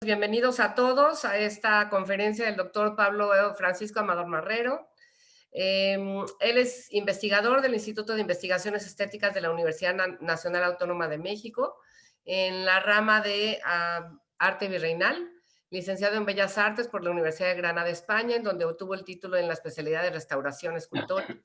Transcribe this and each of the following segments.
Bienvenidos a todos a esta conferencia del doctor Pablo Francisco Amador Marrero. Él es investigador del Instituto de Investigaciones Estéticas de la Universidad Nacional Autónoma de México en la rama de Arte Virreinal, licenciado en Bellas Artes por la Universidad de Granada, España, en donde obtuvo el título en la especialidad de Restauración Escultórica.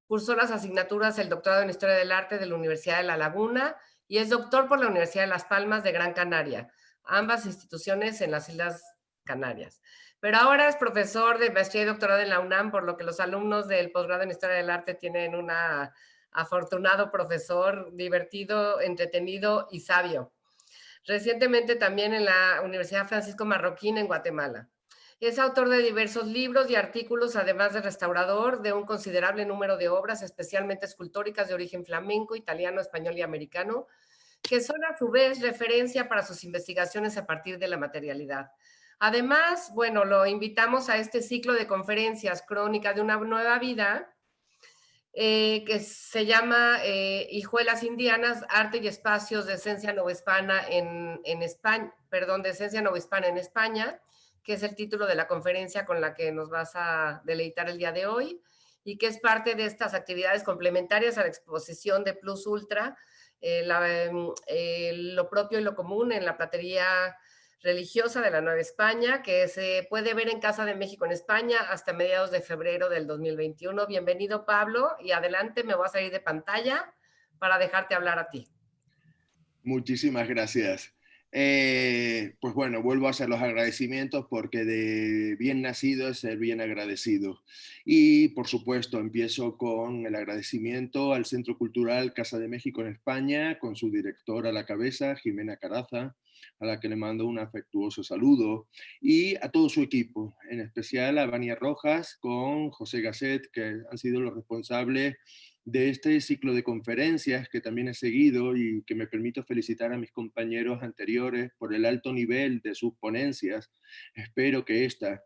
Cursó las asignaturas el doctorado en Historia del Arte de la Universidad de La Laguna y es doctor por la Universidad de Las Palmas de Gran Canaria, ambas instituciones en las Islas Canarias. Pero ahora es profesor de maestría y doctorado en la UNAM, por lo que los alumnos del posgrado en Historia del Arte tienen un afortunado profesor, divertido, entretenido y sabio. Recientemente también en la Universidad Francisco Marroquín en Guatemala. Es autor de diversos libros y artículos, además de restaurador de un considerable número de obras, especialmente escultóricas de origen flamenco, italiano, español y americano, que son a su vez referencia para sus investigaciones a partir de la materialidad. Además, bueno, lo invitamos a este ciclo de conferencias Crónica de una nueva vida, que se llama Hijuelas Indianas, Arte y Espacios de Esencia Novohispana en España, perdón, de Esencia Novohispana en España, que es el título de la conferencia con la que nos vas a deleitar el día de hoy, y que es parte de estas actividades complementarias a la exposición de Plus Ultra, lo propio y lo común en la platería religiosa de la Nueva España, que se puede ver en Casa de México en España hasta mediados de febrero del 2021. Bienvenido, Pablo, y adelante, me voy a salir de pantalla para dejarte hablar a ti. Muchísimas gracias. Pues bueno, vuelvo a hacer los agradecimientos porque de bien nacido es ser bien agradecido. Y por supuesto empiezo con el agradecimiento al Centro Cultural Casa de México en España, con su directora a la cabeza, Jimena Caraza, a la que le mando un afectuoso saludo, y a todo su equipo, en especial a Vania Rojas con José Gasset, que han sido los responsables de este ciclo de conferencias que también he seguido y que me permito felicitar a mis compañeros anteriores por el alto nivel de sus ponencias. Espero que esta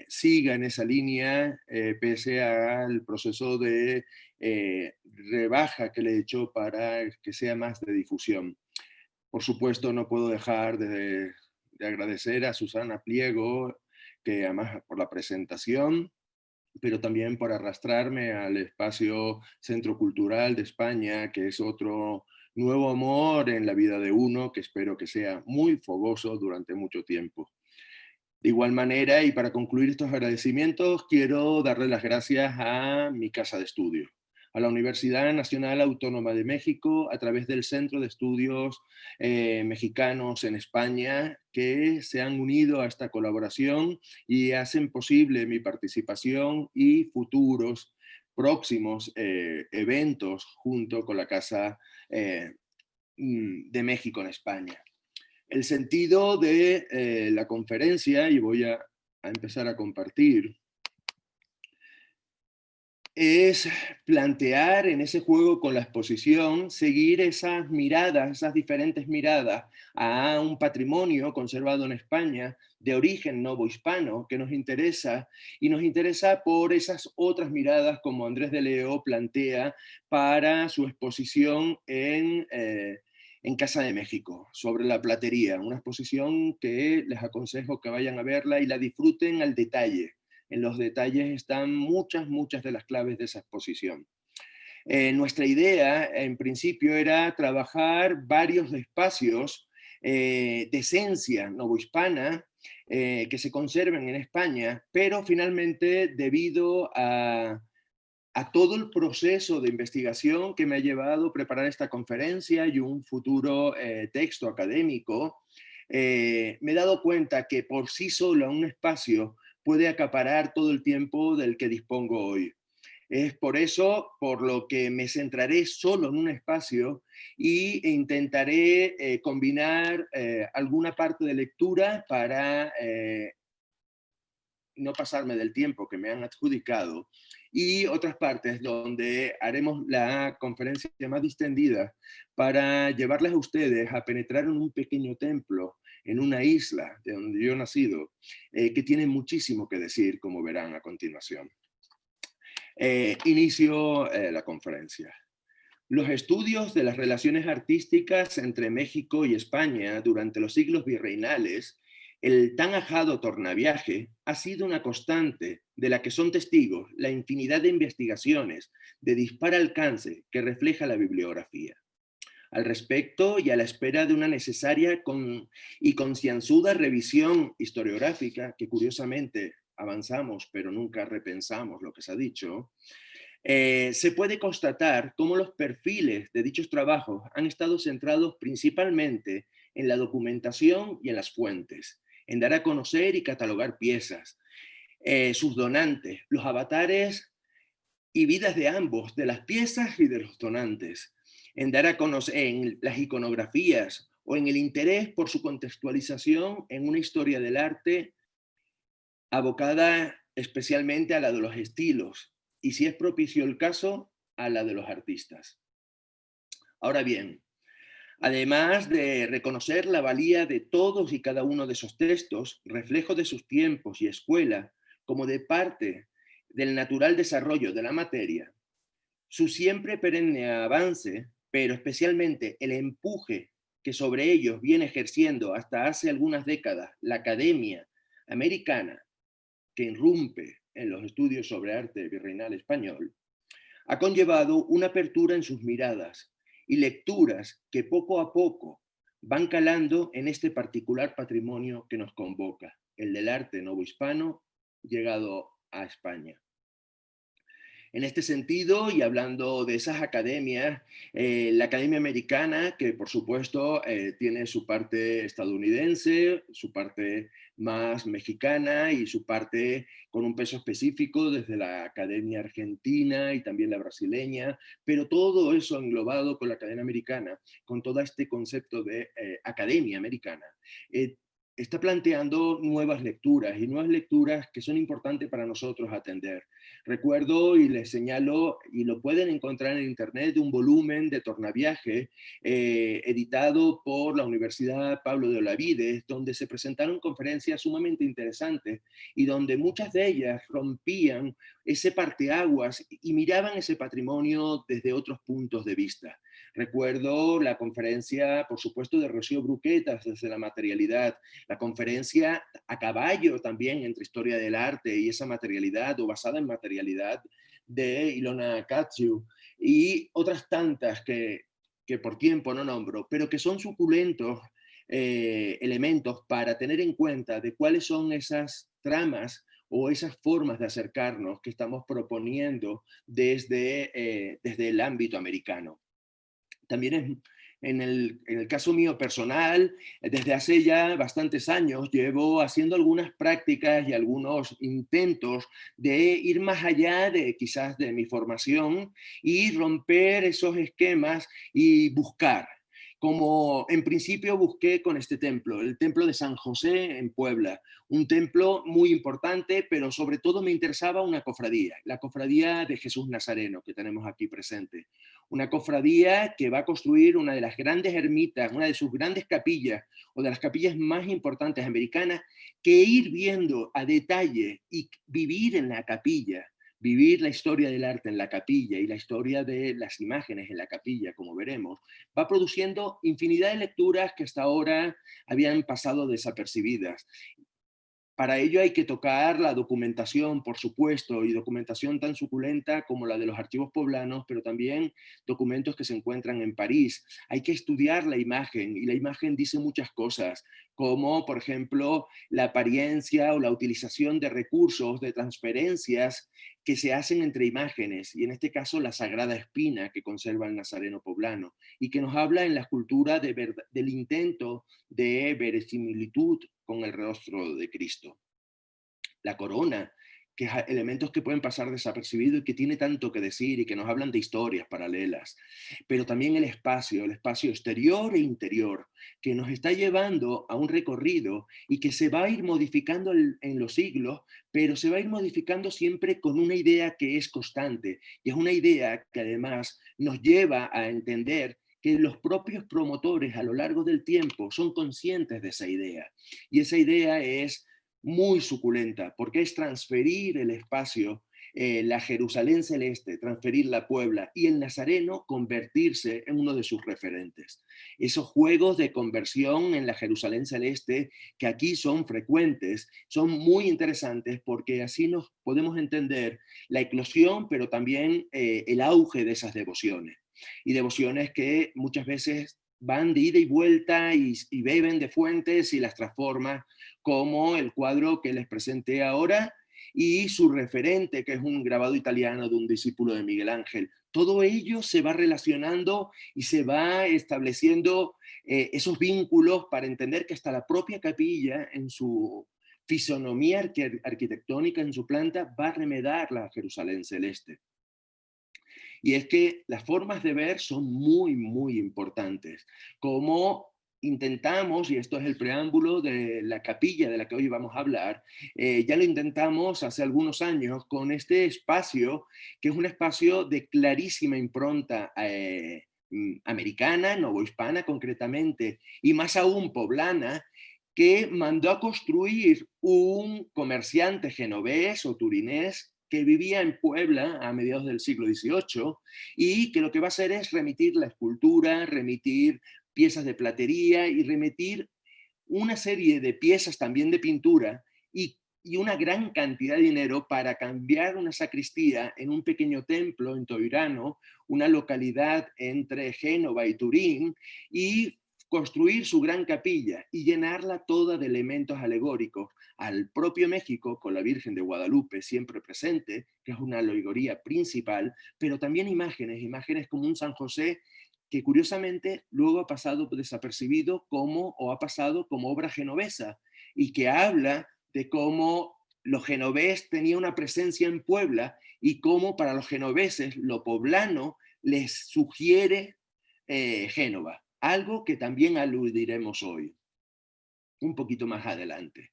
siga en esa línea, pese al proceso de rebaja que le he hecho para que sea más de difusión. Por supuesto, no puedo dejar de agradecer a Susana Pliego, que además por la presentación, pero también por arrastrarme al espacio Centro Cultural de España, que es otro nuevo amor en la vida de uno, que espero que sea muy fogoso durante mucho tiempo. De igual manera, y para concluir estos agradecimientos, quiero darle las gracias a mi casa de estudio, a la Universidad Nacional Autónoma de México, a través del Centro de Estudios Mexicanos en España, que se han unido a esta colaboración y hacen posible mi participación y futuros próximos eventos junto con la Casa de México en España. El sentido de la conferencia, y voy a empezar a compartir, es plantear en ese juego con la exposición, seguir esas miradas, esas diferentes miradas a un patrimonio conservado en España de origen novohispano que nos interesa, y nos interesa por esas otras miradas como Andrés de Leo plantea para su exposición en Casa de México, sobre la platería, una exposición que les aconsejo que vayan a verla y la disfruten al detalle. En los detalles están muchas de las claves de esa exposición. Nuestra idea, en principio, era trabajar varios espacios de esencia novohispana que se conserven en España, pero finalmente, debido a todo el proceso de investigación que me ha llevado a preparar esta conferencia y un futuro texto académico, me he dado cuenta que por sí solo un espacio puede acaparar todo el tiempo del que dispongo hoy. Es por eso por lo que me centraré solo en un espacio e intentaré combinar alguna parte de lectura para no pasarme del tiempo que me han adjudicado, y otras partes donde haremos la conferencia más distendida para llevarles a ustedes a penetrar en un pequeño templo, en una isla de donde yo he nacido, que tiene muchísimo que decir, como verán a continuación. Inicio la conferencia. Los estudios de las relaciones artísticas entre México y España durante los siglos virreinales, el tan ajado tornaviaje, ha sido una constante de la que son testigos la infinidad de investigaciones de dispar alcance que refleja la bibliografía. Al respecto, y a la espera de una necesaria y concienzuda revisión historiográfica, que curiosamente avanzamos pero nunca repensamos lo que se ha dicho, se puede constatar cómo los perfiles de dichos trabajos han estado centrados principalmente en la documentación y en las fuentes, en dar a conocer y catalogar piezas, sus donantes, los avatares y vidas de ambos, de las piezas y de los donantes, en dar a conocer en las iconografías o en el interés por su contextualización en una historia del arte abocada especialmente a la de los estilos y, si es propicio el caso, a la de los artistas. Ahora bien, además de reconocer la valía de todos y cada uno de esos textos, reflejo de sus tiempos y escuela, como de parte del natural desarrollo de la materia, su siempre perenne avance, pero especialmente el empuje que sobre ellos viene ejerciendo hasta hace algunas décadas la Academia Americana, que irrumpe en los estudios sobre arte virreinal español, ha conllevado una apertura en sus miradas y lecturas que poco a poco van calando en este particular patrimonio que nos convoca, el del arte novohispano llegado a España. En este sentido, y hablando de esas academias, la Academia Americana, que por supuesto tiene su parte estadounidense, su parte más mexicana y su parte con un peso específico desde la Academia Argentina y también la brasileña, pero todo eso englobado con la Academia Americana, con todo este concepto de Academia Americana. Está planteando nuevas lecturas y nuevas lecturas que son importantes para nosotros atender. Recuerdo y les señalo, y lo pueden encontrar en internet, un volumen de Tornaviaje editado por la Universidad Pablo de Olavide, donde se presentaron conferencias sumamente interesantes y donde muchas de ellas rompían ese parteaguas y miraban ese patrimonio desde otros puntos de vista. Recuerdo la conferencia, por supuesto, de Rocío Bruquetas desde la materialidad, la conferencia a caballo también entre historia del arte y esa materialidad o basada en materialidad de Ilona Katziu y otras tantas que por tiempo no nombro, pero que son suculentos elementos para tener en cuenta de cuáles son esas tramas o esas formas de acercarnos que estamos proponiendo desde el ámbito americano. También es, en el caso mío personal, desde hace ya bastantes años llevo haciendo algunas prácticas y algunos intentos de ir más allá de quizás de mi formación y romper esos esquemas y buscar. Como en principio busqué con este templo, el templo de San José en Puebla, un templo muy importante, pero sobre todo me interesaba una cofradía, la cofradía de Jesús Nazareno que tenemos aquí presente. Una cofradía que va a construir una de las grandes ermitas, una de sus grandes capillas, o de las capillas más importantes americanas, que ir viendo a detalle y vivir en la capilla, vivir la historia del arte en la capilla y la historia de las imágenes en la capilla, como veremos, va produciendo infinidad de lecturas que hasta ahora habían pasado desapercibidas. Para ello hay que tocar la documentación, por supuesto, y documentación tan suculenta como la de los archivos poblanos, pero también documentos que se encuentran en París. Hay que estudiar la imagen, y la imagen dice muchas cosas, como por ejemplo la apariencia o la utilización de recursos, de transferencias que se hacen entre imágenes, y en este caso la Sagrada Espina que conserva el Nazareno poblano, y que nos habla en la escultura del intento de verosimilitud con el rostro de Cristo. La corona, que es elementos que pueden pasar desapercibidos y que tiene tanto que decir y que nos hablan de historias paralelas, pero también el espacio exterior e interior, que nos está llevando a un recorrido y que se va a ir modificando en los siglos, pero se va a ir modificando siempre con una idea que es constante, y es una idea que además nos lleva a entender que los propios promotores a lo largo del tiempo son conscientes de esa idea. Y esa idea es muy suculenta, porque es transferir el espacio la Jerusalén celeste, transferirla a Puebla, y el Nazareno convertirse en uno de sus referentes. Esos juegos de conversión en la Jerusalén celeste, que aquí son frecuentes, son muy interesantes porque así nos podemos entender la eclosión, pero también el auge de esas devociones. Y devociones que muchas veces van de ida y vuelta y beben de fuentes y las transforman, como el cuadro que les presenté ahora, y su referente, que es un grabado italiano de un discípulo de Miguel Ángel. Todo ello se va relacionando y se va estableciendo esos vínculos para entender que hasta la propia capilla, en su fisonomía arquitectónica, en su planta, va a remedar la Jerusalén celeste. Y es que las formas de ver son muy, muy importantes. Como intentamos, y esto es el preámbulo de la capilla de la que hoy vamos a hablar, ya lo intentamos hace algunos años con este espacio, que es un espacio de clarísima impronta americana, novohispana concretamente, y más aún poblana, que mandó a construir un comerciante genovés o turinés que vivía en Puebla a mediados del siglo XVIII y que lo que va a hacer es remitir la escultura, remitir piezas de platería y remitir una serie de piezas también de pintura y una gran cantidad de dinero para cambiar una sacristía en un pequeño templo en Toirano, una localidad entre Génova y Turín, y construir su gran capilla y llenarla toda de elementos alegóricos al propio México, con la Virgen de Guadalupe siempre presente, que es una alegoría principal, pero también imágenes, imágenes como un San José que curiosamente luego ha pasado desapercibido como, o ha pasado como obra genovesa, y que habla de cómo los genovés tenían una presencia en Puebla y cómo para los genoveses lo poblano les sugiere Génova, algo que también aludiremos hoy, un poquito más adelante.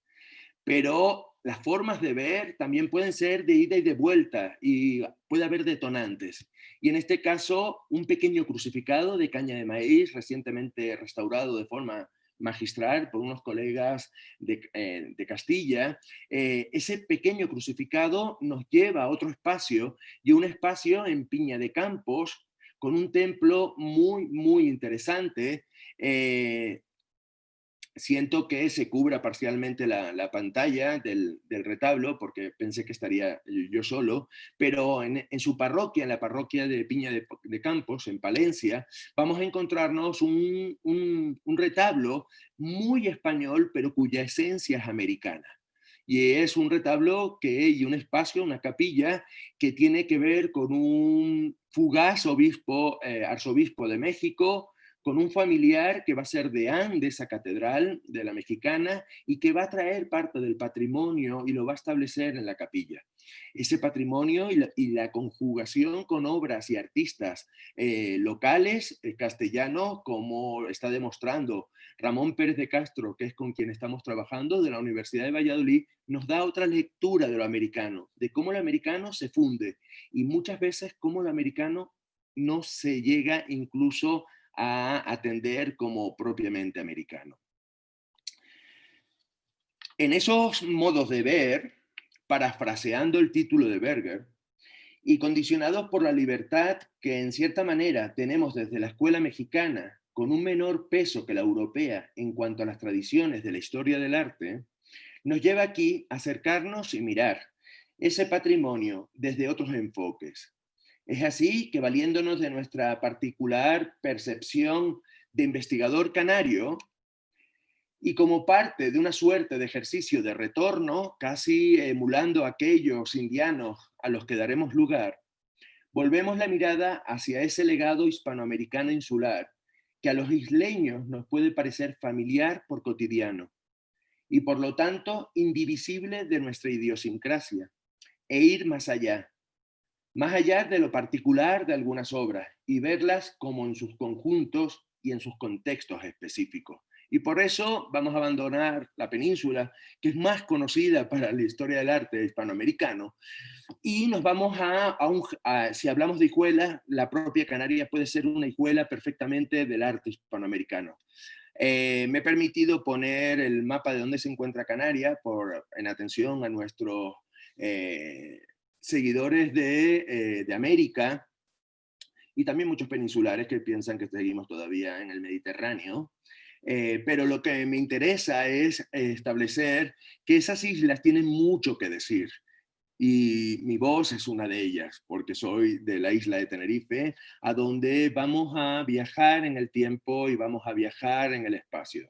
Pero las formas de ver también pueden ser de ida y de vuelta y puede haber detonantes. Y en este caso, un pequeño crucificado de caña de maíz recientemente restaurado de forma magistral por unos colegas de Castilla, ese pequeño crucificado nos lleva a otro espacio y un espacio en Piña de Campos con un templo muy, muy interesante. Siento que se cubra parcialmente la pantalla del retablo, porque pensé que estaría yo solo, pero en su parroquia, en la parroquia de Piña de Campos, en Palencia, vamos a encontrarnos un retablo muy español, pero cuya esencia es americana. Y es un retablo y un espacio, una capilla, que tiene que ver con un fugaz arzobispo de México, con un familiar que va a ser deán de esa catedral, de la mexicana, y que va a traer parte del patrimonio y lo va a establecer en la capilla. Ese patrimonio y la conjugación con obras y artistas locales, castellanos, como está demostrando Ramón Pérez de Castro, que es con quien estamos trabajando, de la Universidad de Valladolid, nos da otra lectura de lo americano, de cómo lo americano se funde y muchas veces cómo lo americano no se llega incluso a atender como propiamente americano. En esos modos de ver, parafraseando el título de Berger, y condicionados por la libertad que en cierta manera tenemos desde la escuela mexicana, con un menor peso que la europea en cuanto a las tradiciones de la historia del arte, nos lleva aquí a acercarnos y mirar ese patrimonio desde otros enfoques. Es así que, valiéndonos de nuestra particular percepción de investigador canario, y como parte de una suerte de ejercicio de retorno, casi emulando a aquellos indianos a los que daremos lugar, volvemos la mirada hacia ese legado hispanoamericano insular que a los isleños nos puede parecer familiar por cotidiano y por lo tanto indivisible de nuestra idiosincrasia, e ir más allá de lo particular de algunas obras y verlas como en sus conjuntos y en sus contextos específicos. Y por eso vamos a abandonar la península, que es más conocida para la historia del arte hispanoamericano, y nos vamos si hablamos de hijuela, la propia Canarias puede ser una hijuela perfectamente del arte hispanoamericano. Me he permitido poner el mapa de dónde se encuentra Canarias en atención a nuestros seguidores de América y también muchos peninsulares que piensan que seguimos todavía en el Mediterráneo. Pero lo que me interesa es establecer que esas islas tienen mucho que decir. Y mi voz es una de ellas, porque soy de la isla de Tenerife, a donde vamos a viajar en el tiempo y vamos a viajar en el espacio.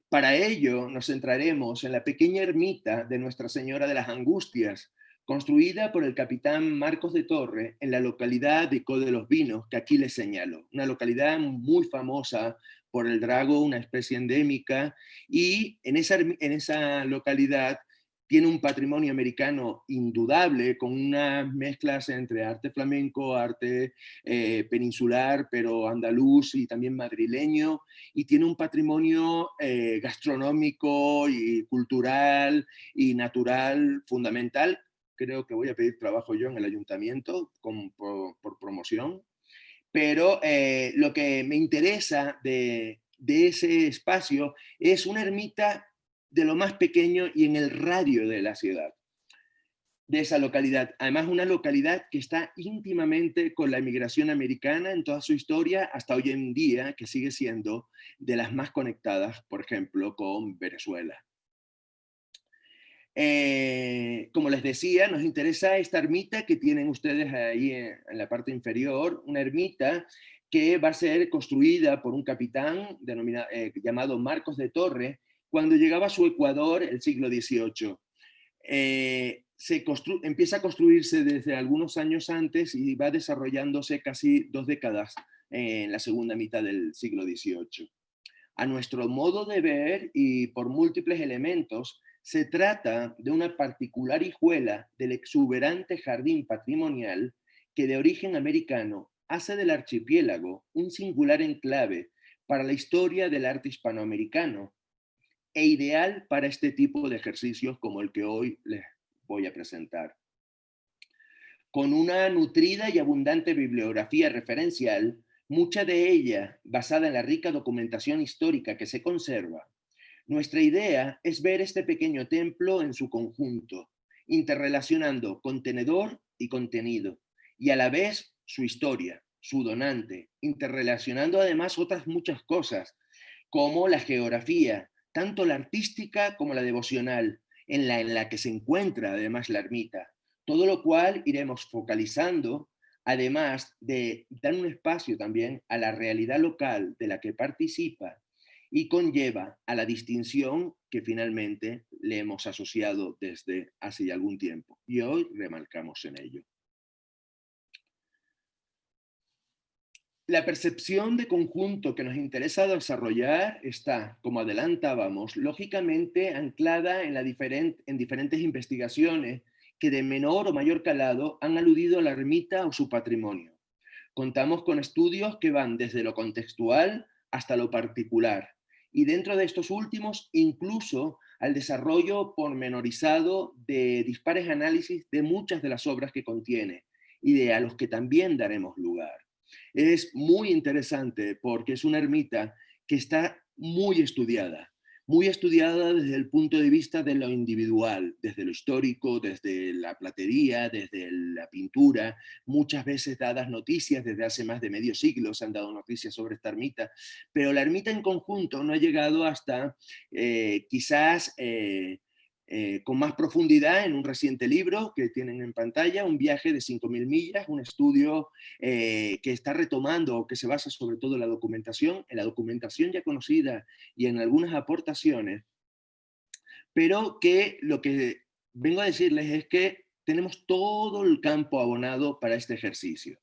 Para ello nos centraremos en la pequeña ermita de Nuestra Señora de las Angustias, construida por el capitán Marcos de Torre en la localidad de Co de los Vinos, que aquí les señalo. Una localidad muy famosa por el drago, una especie endémica, y en esa localidad tiene un patrimonio americano indudable, con unas mezclas entre arte flamenco, arte peninsular, pero andaluz y también madrileño, y tiene un patrimonio gastronómico y cultural y natural fundamental. Creo que voy a pedir trabajo yo en el ayuntamiento por promoción, pero lo que me interesa de ese espacio es una ermita de lo más pequeño y en el radio de la ciudad, de esa localidad. Además, una localidad que está íntimamente con la emigración americana en toda su historia hasta hoy en día, que sigue siendo de las más conectadas, por ejemplo, con Venezuela. Como les decía, nos interesa esta ermita que tienen ustedes ahí en la parte inferior, una ermita que va a ser construida por un capitán llamado Marcos de Torre cuando llegaba a su Ecuador el siglo XVIII. Empieza a construirse desde algunos años antes y va desarrollándose casi 2 décadas en la segunda mitad del siglo XVIII. A nuestro modo de ver y por múltiples elementos, se trata de una particular hijuela del exuberante jardín patrimonial que de origen americano hace del archipiélago un singular enclave para la historia del arte hispanoamericano e ideal para este tipo de ejercicios como el que hoy les voy a presentar. Con una nutrida y abundante bibliografía referencial, mucha de ella basada en la rica documentación histórica que se conserva, nuestra idea es ver este pequeño templo en su conjunto, interrelacionando contenedor y contenido, y a la vez su historia, su donante, interrelacionando además otras muchas cosas, como la geografía, tanto la artística como la devocional, en la que se encuentra además la ermita, todo lo cual iremos focalizando, además de dar un espacio también a la realidad local de la que participa y conlleva a la distinción que finalmente le hemos asociado desde hace ya algún tiempo. Y hoy remarcamos en ello. La percepción de conjunto que nos interesa desarrollar está, como adelantábamos, lógicamente anclada en diferentes investigaciones que de menor o mayor calado han aludido a la ermita o su patrimonio. Contamos con estudios que van desde lo contextual hasta lo particular, y dentro de estos últimos incluso al desarrollo pormenorizado de dispares análisis de muchas de las obras que contiene y a los que también daremos lugar. Es muy interesante porque es una ermita que está muy estudiada desde el punto de vista de lo individual, desde lo histórico, desde la platería, desde la pintura, muchas veces dadas noticias desde hace más de medio siglo, se han dado noticias sobre esta ermita, pero la ermita en conjunto no ha llegado hasta quizás con más profundidad en un reciente libro que tienen en pantalla, Un viaje de 5.000 millas, un estudio que está retomando, que se basa sobre todo en la documentación ya conocida y en algunas aportaciones, pero que lo que vengo a decirles es que tenemos todo el campo abonado para este ejercicio.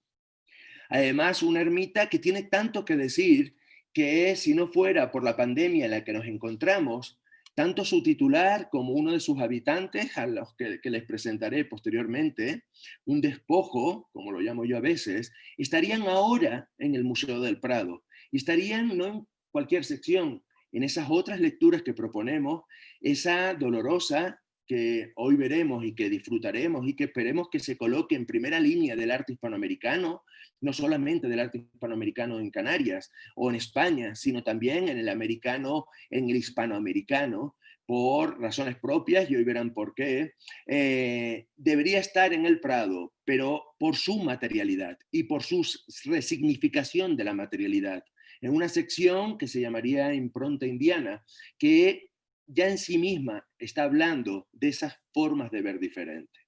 Además, una ermita que tiene tanto que decir que si no fuera por la pandemia en la que nos encontramos, tanto su titular como uno de sus habitantes, a los que les presentaré posteriormente, un despojo, como lo llamo yo a veces, estarían ahora en el Museo del Prado. Y estarían no en cualquier sección, en esas otras lecturas que proponemos, esa dolorosa que hoy veremos y que disfrutaremos y que esperemos que se coloque en primera línea del arte hispanoamericano, no solamente del arte hispanoamericano en Canarias o en España, sino también en el americano, en el hispanoamericano, por razones propias, y hoy verán por qué, debería estar en el Prado, pero por su materialidad y por su resignificación de la materialidad, en una sección que se llamaría Impronta Indiana, que ya en sí misma está hablando de esas formas de ver diferente.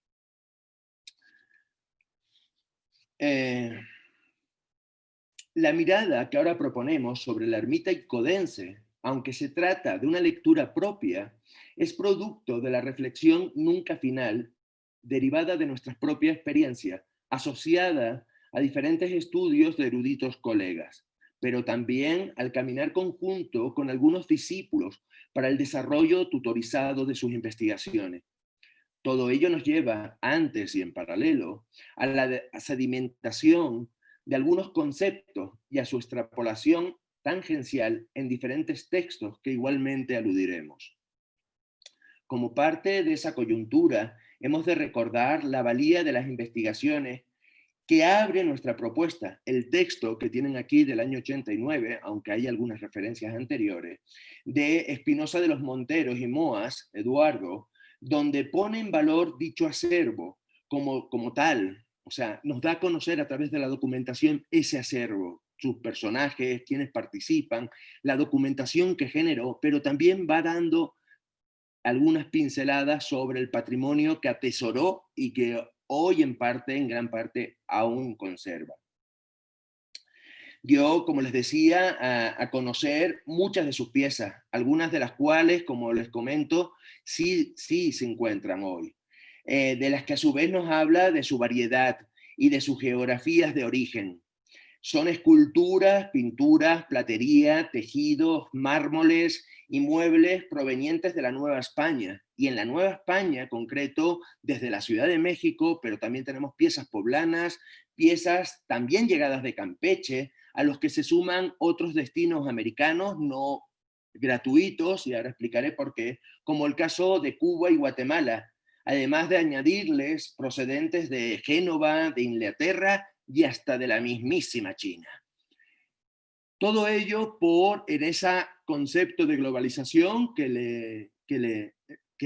La mirada que ahora proponemos sobre la ermita icodense, aunque se trata de una lectura propia, es producto de la reflexión nunca final, derivada de nuestra propia experiencia, asociada a diferentes estudios de eruditos colegas, pero también al caminar conjunto con algunos discípulos para el desarrollo tutorizado de sus investigaciones. Todo ello nos lleva, antes y en paralelo, a la sedimentación de algunos conceptos y a su extrapolación tangencial en diferentes textos que igualmente aludiremos. Como parte de esa coyuntura, hemos de recordar la valía de las investigaciones que abre nuestra propuesta, el texto que tienen aquí del año 89, aunque hay algunas referencias anteriores, de Espinosa de los Monteros y Moas, Eduardo, donde pone en valor dicho acervo como tal, o sea, nos da a conocer a través de la documentación ese acervo, sus personajes, quienes participan, la documentación que generó, pero también va dando algunas pinceladas sobre el patrimonio que atesoró y que hoy en gran parte, aún conserva. Dio, como les decía, a conocer muchas de sus piezas, algunas de las cuales, como les comento, sí se encuentran hoy, de las que a su vez nos habla de su variedad y de sus geografías de origen. Son esculturas, pinturas, platería, tejidos, mármoles y muebles provenientes de la Nueva España. Y en la Nueva España, concreto, desde la Ciudad de México, pero también tenemos piezas poblanas, piezas también llegadas de Campeche, a los que se suman otros destinos americanos no gratuitos, y ahora explicaré por qué, como el caso de Cuba y Guatemala, además de añadirles procedentes de Génova, de Inglaterra y hasta de la mismísima China. Todo ello en ese concepto de globalización que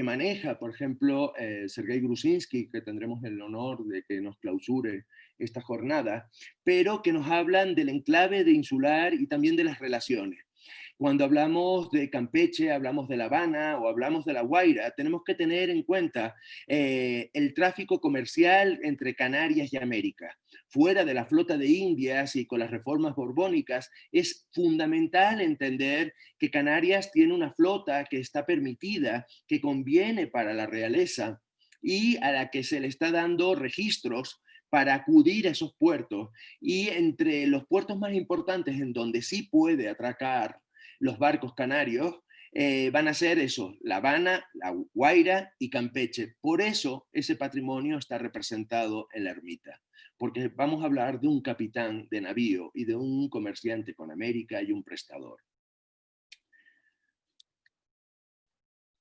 maneja, por ejemplo, Sergei Grusinski, que tendremos el honor de que nos clausure esta jornada, pero que nos hablan del enclave de insular y también de las relaciones. Cuando hablamos de Campeche, hablamos de La Habana o hablamos de La Guaira, tenemos que tener en cuenta el tráfico comercial entre Canarias y América. Fuera de la flota de Indias y con las reformas borbónicas, es fundamental entender que Canarias tiene una flota que está permitida, que conviene para la realeza y a la que se le está dando registros para acudir a esos puertos. Y entre los puertos más importantes en donde sí puede atracar los barcos canarios, van a ser eso, La Habana, La Guaira y Campeche. Por eso ese patrimonio está representado en la ermita, porque vamos a hablar de un capitán de navío y de un comerciante con América y un prestador.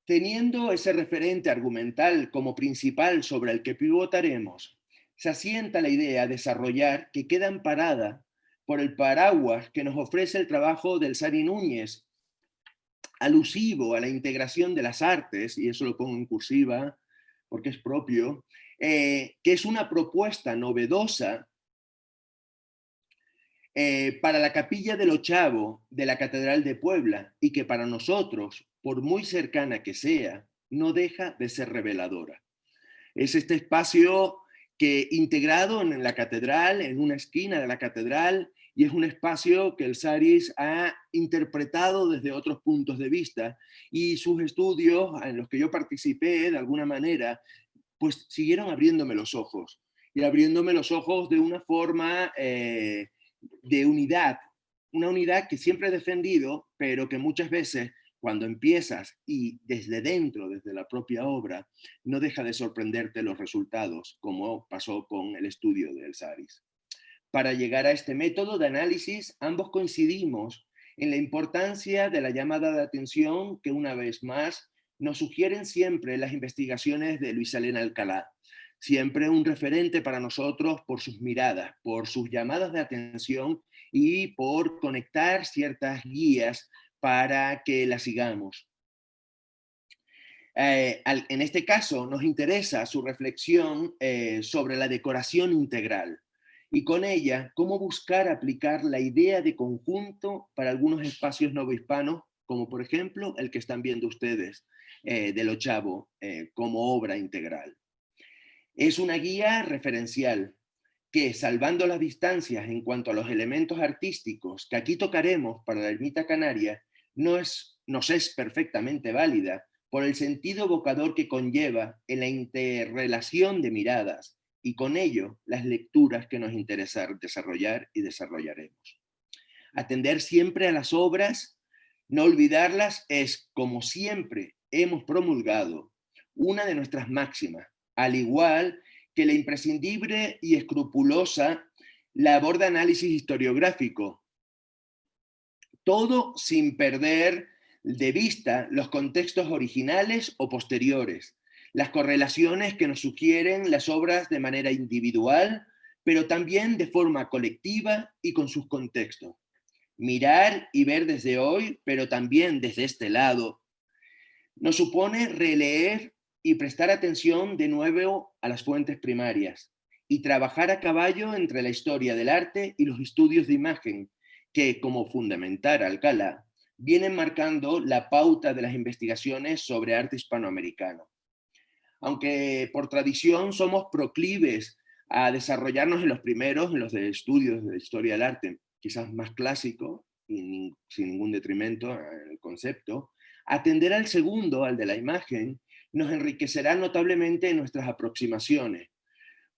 Teniendo ese referente argumental como principal sobre el que pivotaremos, se asienta la idea de desarrollar que queda amparada por el paraguas que nos ofrece el trabajo del Sari Núñez, alusivo a la integración de las artes, y eso lo pongo en cursiva porque es propio, que es una propuesta novedosa para la capilla del Ochavo de la Catedral de Puebla y que para nosotros, por muy cercana que sea, no deja de ser reveladora. Es este espacio que integrado en la catedral, en una esquina de la catedral, y es un espacio que el Saris ha interpretado desde otros puntos de vista, y sus estudios en los que yo participé de alguna manera, pues siguieron abriéndome los ojos, y abriéndome los ojos de una forma de unidad, una unidad que siempre he defendido, pero que muchas veces cuando empiezas y desde dentro, desde la propia obra, no deja de sorprenderte los resultados, como pasó con el estudio del Saris. Para llegar a este método de análisis, ambos coincidimos en la importancia de la llamada de atención que una vez más nos sugieren siempre las investigaciones de Luisa Elena Alcalá. Siempre un referente para nosotros por sus miradas, por sus llamadas de atención y por conectar ciertas guías para que la sigamos. En este caso nos interesa su reflexión sobre la decoración integral y con ella cómo buscar aplicar la idea de conjunto para algunos espacios novohispanos, como por ejemplo el que están viendo ustedes del Ochavo como obra integral. Es una guía referencial que, salvando las distancias en cuanto a los elementos artísticos que aquí tocaremos para la Ermita Canaria, nos es perfectamente válida por el sentido evocador que conlleva en la interrelación de miradas y con ello las lecturas que nos interesa desarrollar y desarrollaremos. Atender siempre a las obras, no olvidarlas, es, como siempre hemos promulgado, una de nuestras máximas, al igual que la imprescindible y escrupulosa labor de análisis historiográfico, todo sin perder de vista los contextos originales o posteriores, las correlaciones que nos sugieren las obras de manera individual, pero también de forma colectiva y con sus contextos. Mirar y ver desde hoy, pero también desde este lado, nos supone releer y prestar atención de nuevo a las fuentes primarias y trabajar a caballo entre la historia del arte y los estudios de imagen, que, como fundamental Alcalá, vienen marcando la pauta de las investigaciones sobre arte hispanoamericano. Aunque por tradición somos proclives a desarrollarnos en los primeros, en los de estudios de historia del arte, quizás más clásico, y sin ningún detrimento al concepto, atender al segundo, al de la imagen, nos enriquecerá notablemente en nuestras aproximaciones.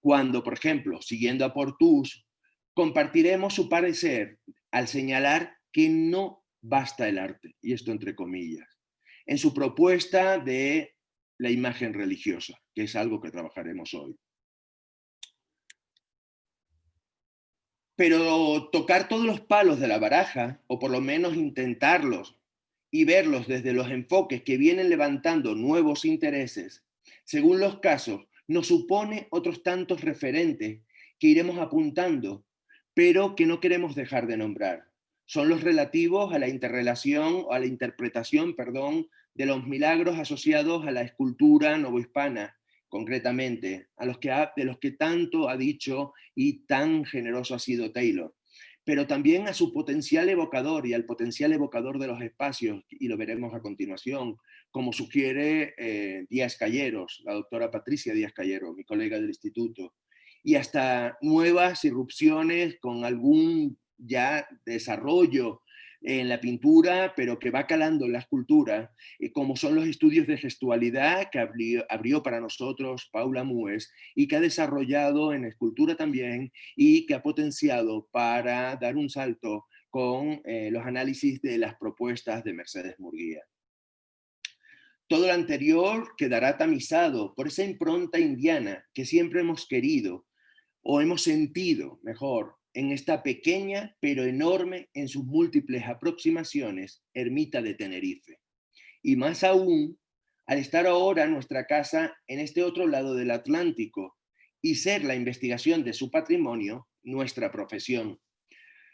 Cuando, por ejemplo, siguiendo a Portús, compartiremos su parecer al señalar que no basta el arte, y esto entre comillas, en su propuesta de la imagen religiosa, que es algo que trabajaremos hoy. Pero tocar todos los palos de la baraja, o por lo menos intentarlos, y verlos desde los enfoques que vienen levantando nuevos intereses, según los casos, nos supone otros tantos referentes que iremos apuntando, pero que no queremos dejar de nombrar. Son los relativos a la interrelación o a la interpretación, perdón, de los milagros asociados a la escultura novohispana, concretamente, de los que tanto ha dicho y tan generoso ha sido Taylor, pero también a su potencial evocador y al potencial evocador de los espacios, y lo veremos a continuación, como sugiere Díaz Calleros, la doctora Patricia Díaz Calleros, mi colega del instituto, y hasta nuevas irrupciones con algún ya desarrollo en la pintura, pero que va calando en la escultura, como son los estudios de gestualidad que abrió para nosotros Paula Mues y que ha desarrollado en escultura también y que ha potenciado para dar un salto con los análisis de las propuestas de Mercedes Murguía. Todo lo anterior quedará tamizado por esa impronta indiana que siempre hemos querido, o hemos sentido, mejor, en esta pequeña pero enorme en sus múltiples aproximaciones ermita de Tenerife. Y más aún, al estar ahora nuestra casa en este otro lado del Atlántico y ser la investigación de su patrimonio nuestra profesión.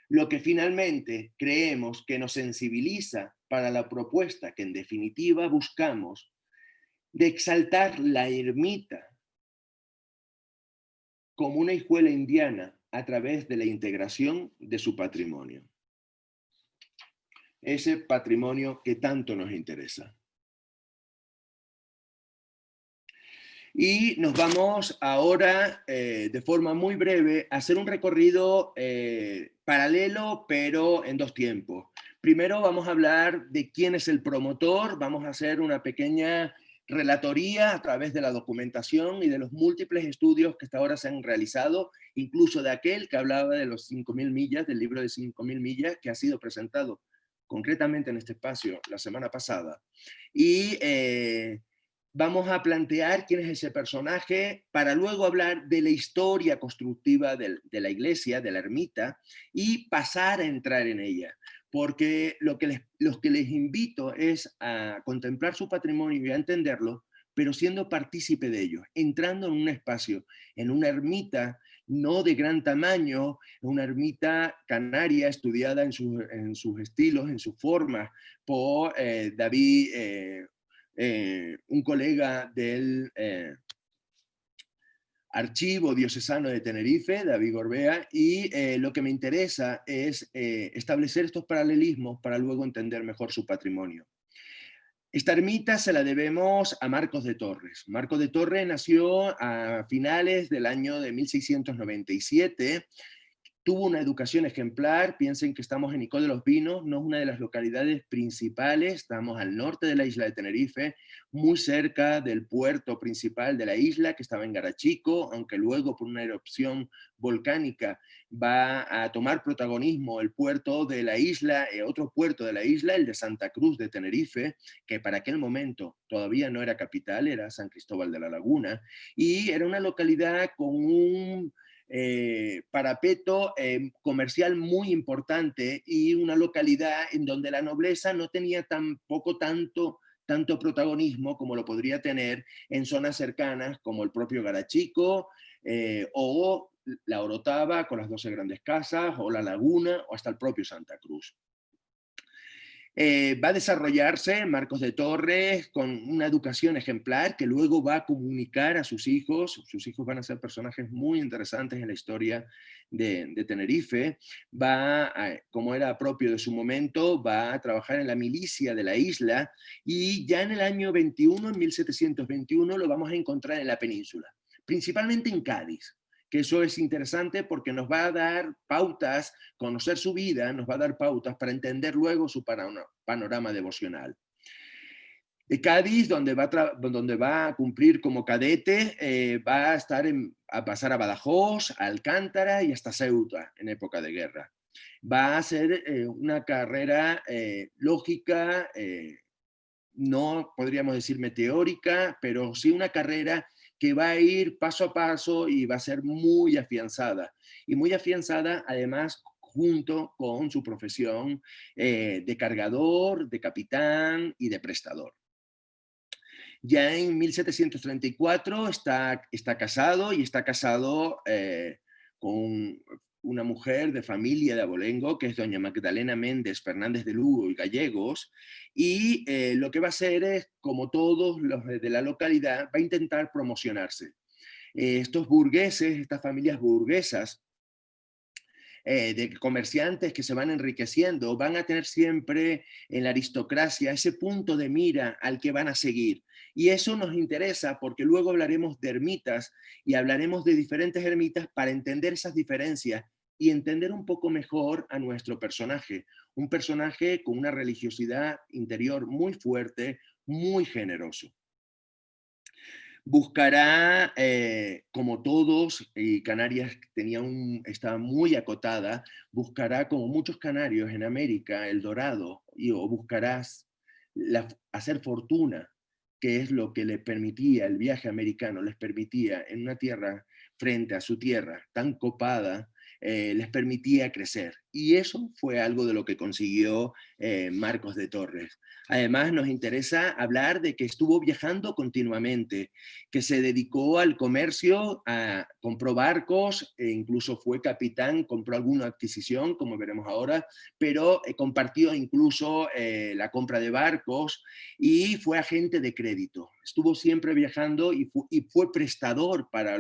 Lo que finalmente creemos que nos sensibiliza para la propuesta que en definitiva buscamos de exaltar la ermita como una hijuela indiana a través de la integración de su patrimonio. Ese patrimonio que tanto nos interesa. Y nos vamos ahora, de forma muy breve, a hacer un recorrido paralelo, pero en dos tiempos. Primero vamos a hablar de quién es el promotor, vamos a hacer una pequeña relatoría a través de la documentación y de los múltiples estudios que hasta ahora se han realizado, incluso de aquel que hablaba de los 5.000 millas, del libro de 5.000 millas, que ha sido presentado concretamente en este espacio la semana pasada. Y vamos a plantear quién es ese personaje para luego hablar de la historia constructiva de la iglesia, de la ermita, y pasar a entrar en ella. Porque lo que les invito es a contemplar su patrimonio y a entenderlo, pero siendo partícipe de ello, entrando en un espacio, en una ermita no de gran tamaño, una ermita canaria estudiada en sus estilos, en sus formas, por David un colega del Archivo Diocesano de Tenerife, David Gorbea, y lo que me interesa es establecer estos paralelismos para luego entender mejor su patrimonio. Esta ermita se la debemos a Marcos de Torres. Marcos de Torres nació a finales del año de 1697. Tuvo una educación ejemplar. Piensen que estamos en Icó de los Vinos, no es una de las localidades principales, estamos al norte de la isla de Tenerife, muy cerca del puerto principal de la isla, que estaba en Garachico, aunque luego por una erupción volcánica va a tomar protagonismo el puerto de la isla, otro puerto de la isla, el de Santa Cruz de Tenerife, que para aquel momento todavía no era capital, era San Cristóbal de la Laguna, y era una localidad con un parapeto comercial muy importante y una localidad en donde la nobleza no tenía tampoco tanto protagonismo como lo podría tener en zonas cercanas como el propio Garachico o la Orotava con las 12 grandes casas, o la Laguna, o hasta el propio Santa Cruz. Va a desarrollarse Marcos de Torres con una educación ejemplar que luego va a comunicar a sus hijos. Sus hijos van a ser personajes muy interesantes en la historia de Tenerife. Como era propio de su momento, va a trabajar en la milicia de la isla, y ya en el año 21, en 1721, lo vamos a encontrar en la península, principalmente en Cádiz, que eso es interesante porque nos va a dar pautas, conocer su vida, nos va a dar pautas para entender luego su panorama devocional. De Cádiz, donde va a cumplir como cadete, va a pasar a Badajoz, a Alcántara y hasta Ceuta en época de guerra. Va a ser una carrera lógica, no podríamos decir meteórica, pero sí una carrera que va a ir paso a paso y va a ser muy afianzada. Y muy afianzada además junto con su profesión de cargador, de capitán y de prestador. Ya en 1734 está casado, y está casado con una mujer de familia de abolengo, que es doña Magdalena Méndez Fernández de Lugo y Gallegos, y lo que va a hacer es, como todos los de la localidad, va a intentar promocionarse. Estos burgueses, estas familias burguesas, de comerciantes que se van enriqueciendo, van a tener siempre en la aristocracia ese punto de mira al que van a seguir. Y eso nos interesa porque luego hablaremos de ermitas y hablaremos de diferentes ermitas para entender esas diferencias y entender un poco mejor a nuestro personaje. Un personaje con una religiosidad interior muy fuerte, muy generoso. Buscará, como todos, y Canarias estaba muy acotada, buscará, como muchos canarios en América, el dorado, o buscarás hacer fortuna, que es lo que le permitía el viaje americano, les permitía en una tierra, frente a su tierra tan copada, les permitía crecer. Y eso fue algo de lo que consiguió Marcos de Torres. Además, nos interesa hablar de que estuvo viajando continuamente, que se dedicó al comercio, compró barcos, e incluso fue capitán, compró alguna adquisición, como veremos ahora, pero compartió incluso la compra de barcos, y fue agente de crédito. Estuvo siempre viajando y fue prestador para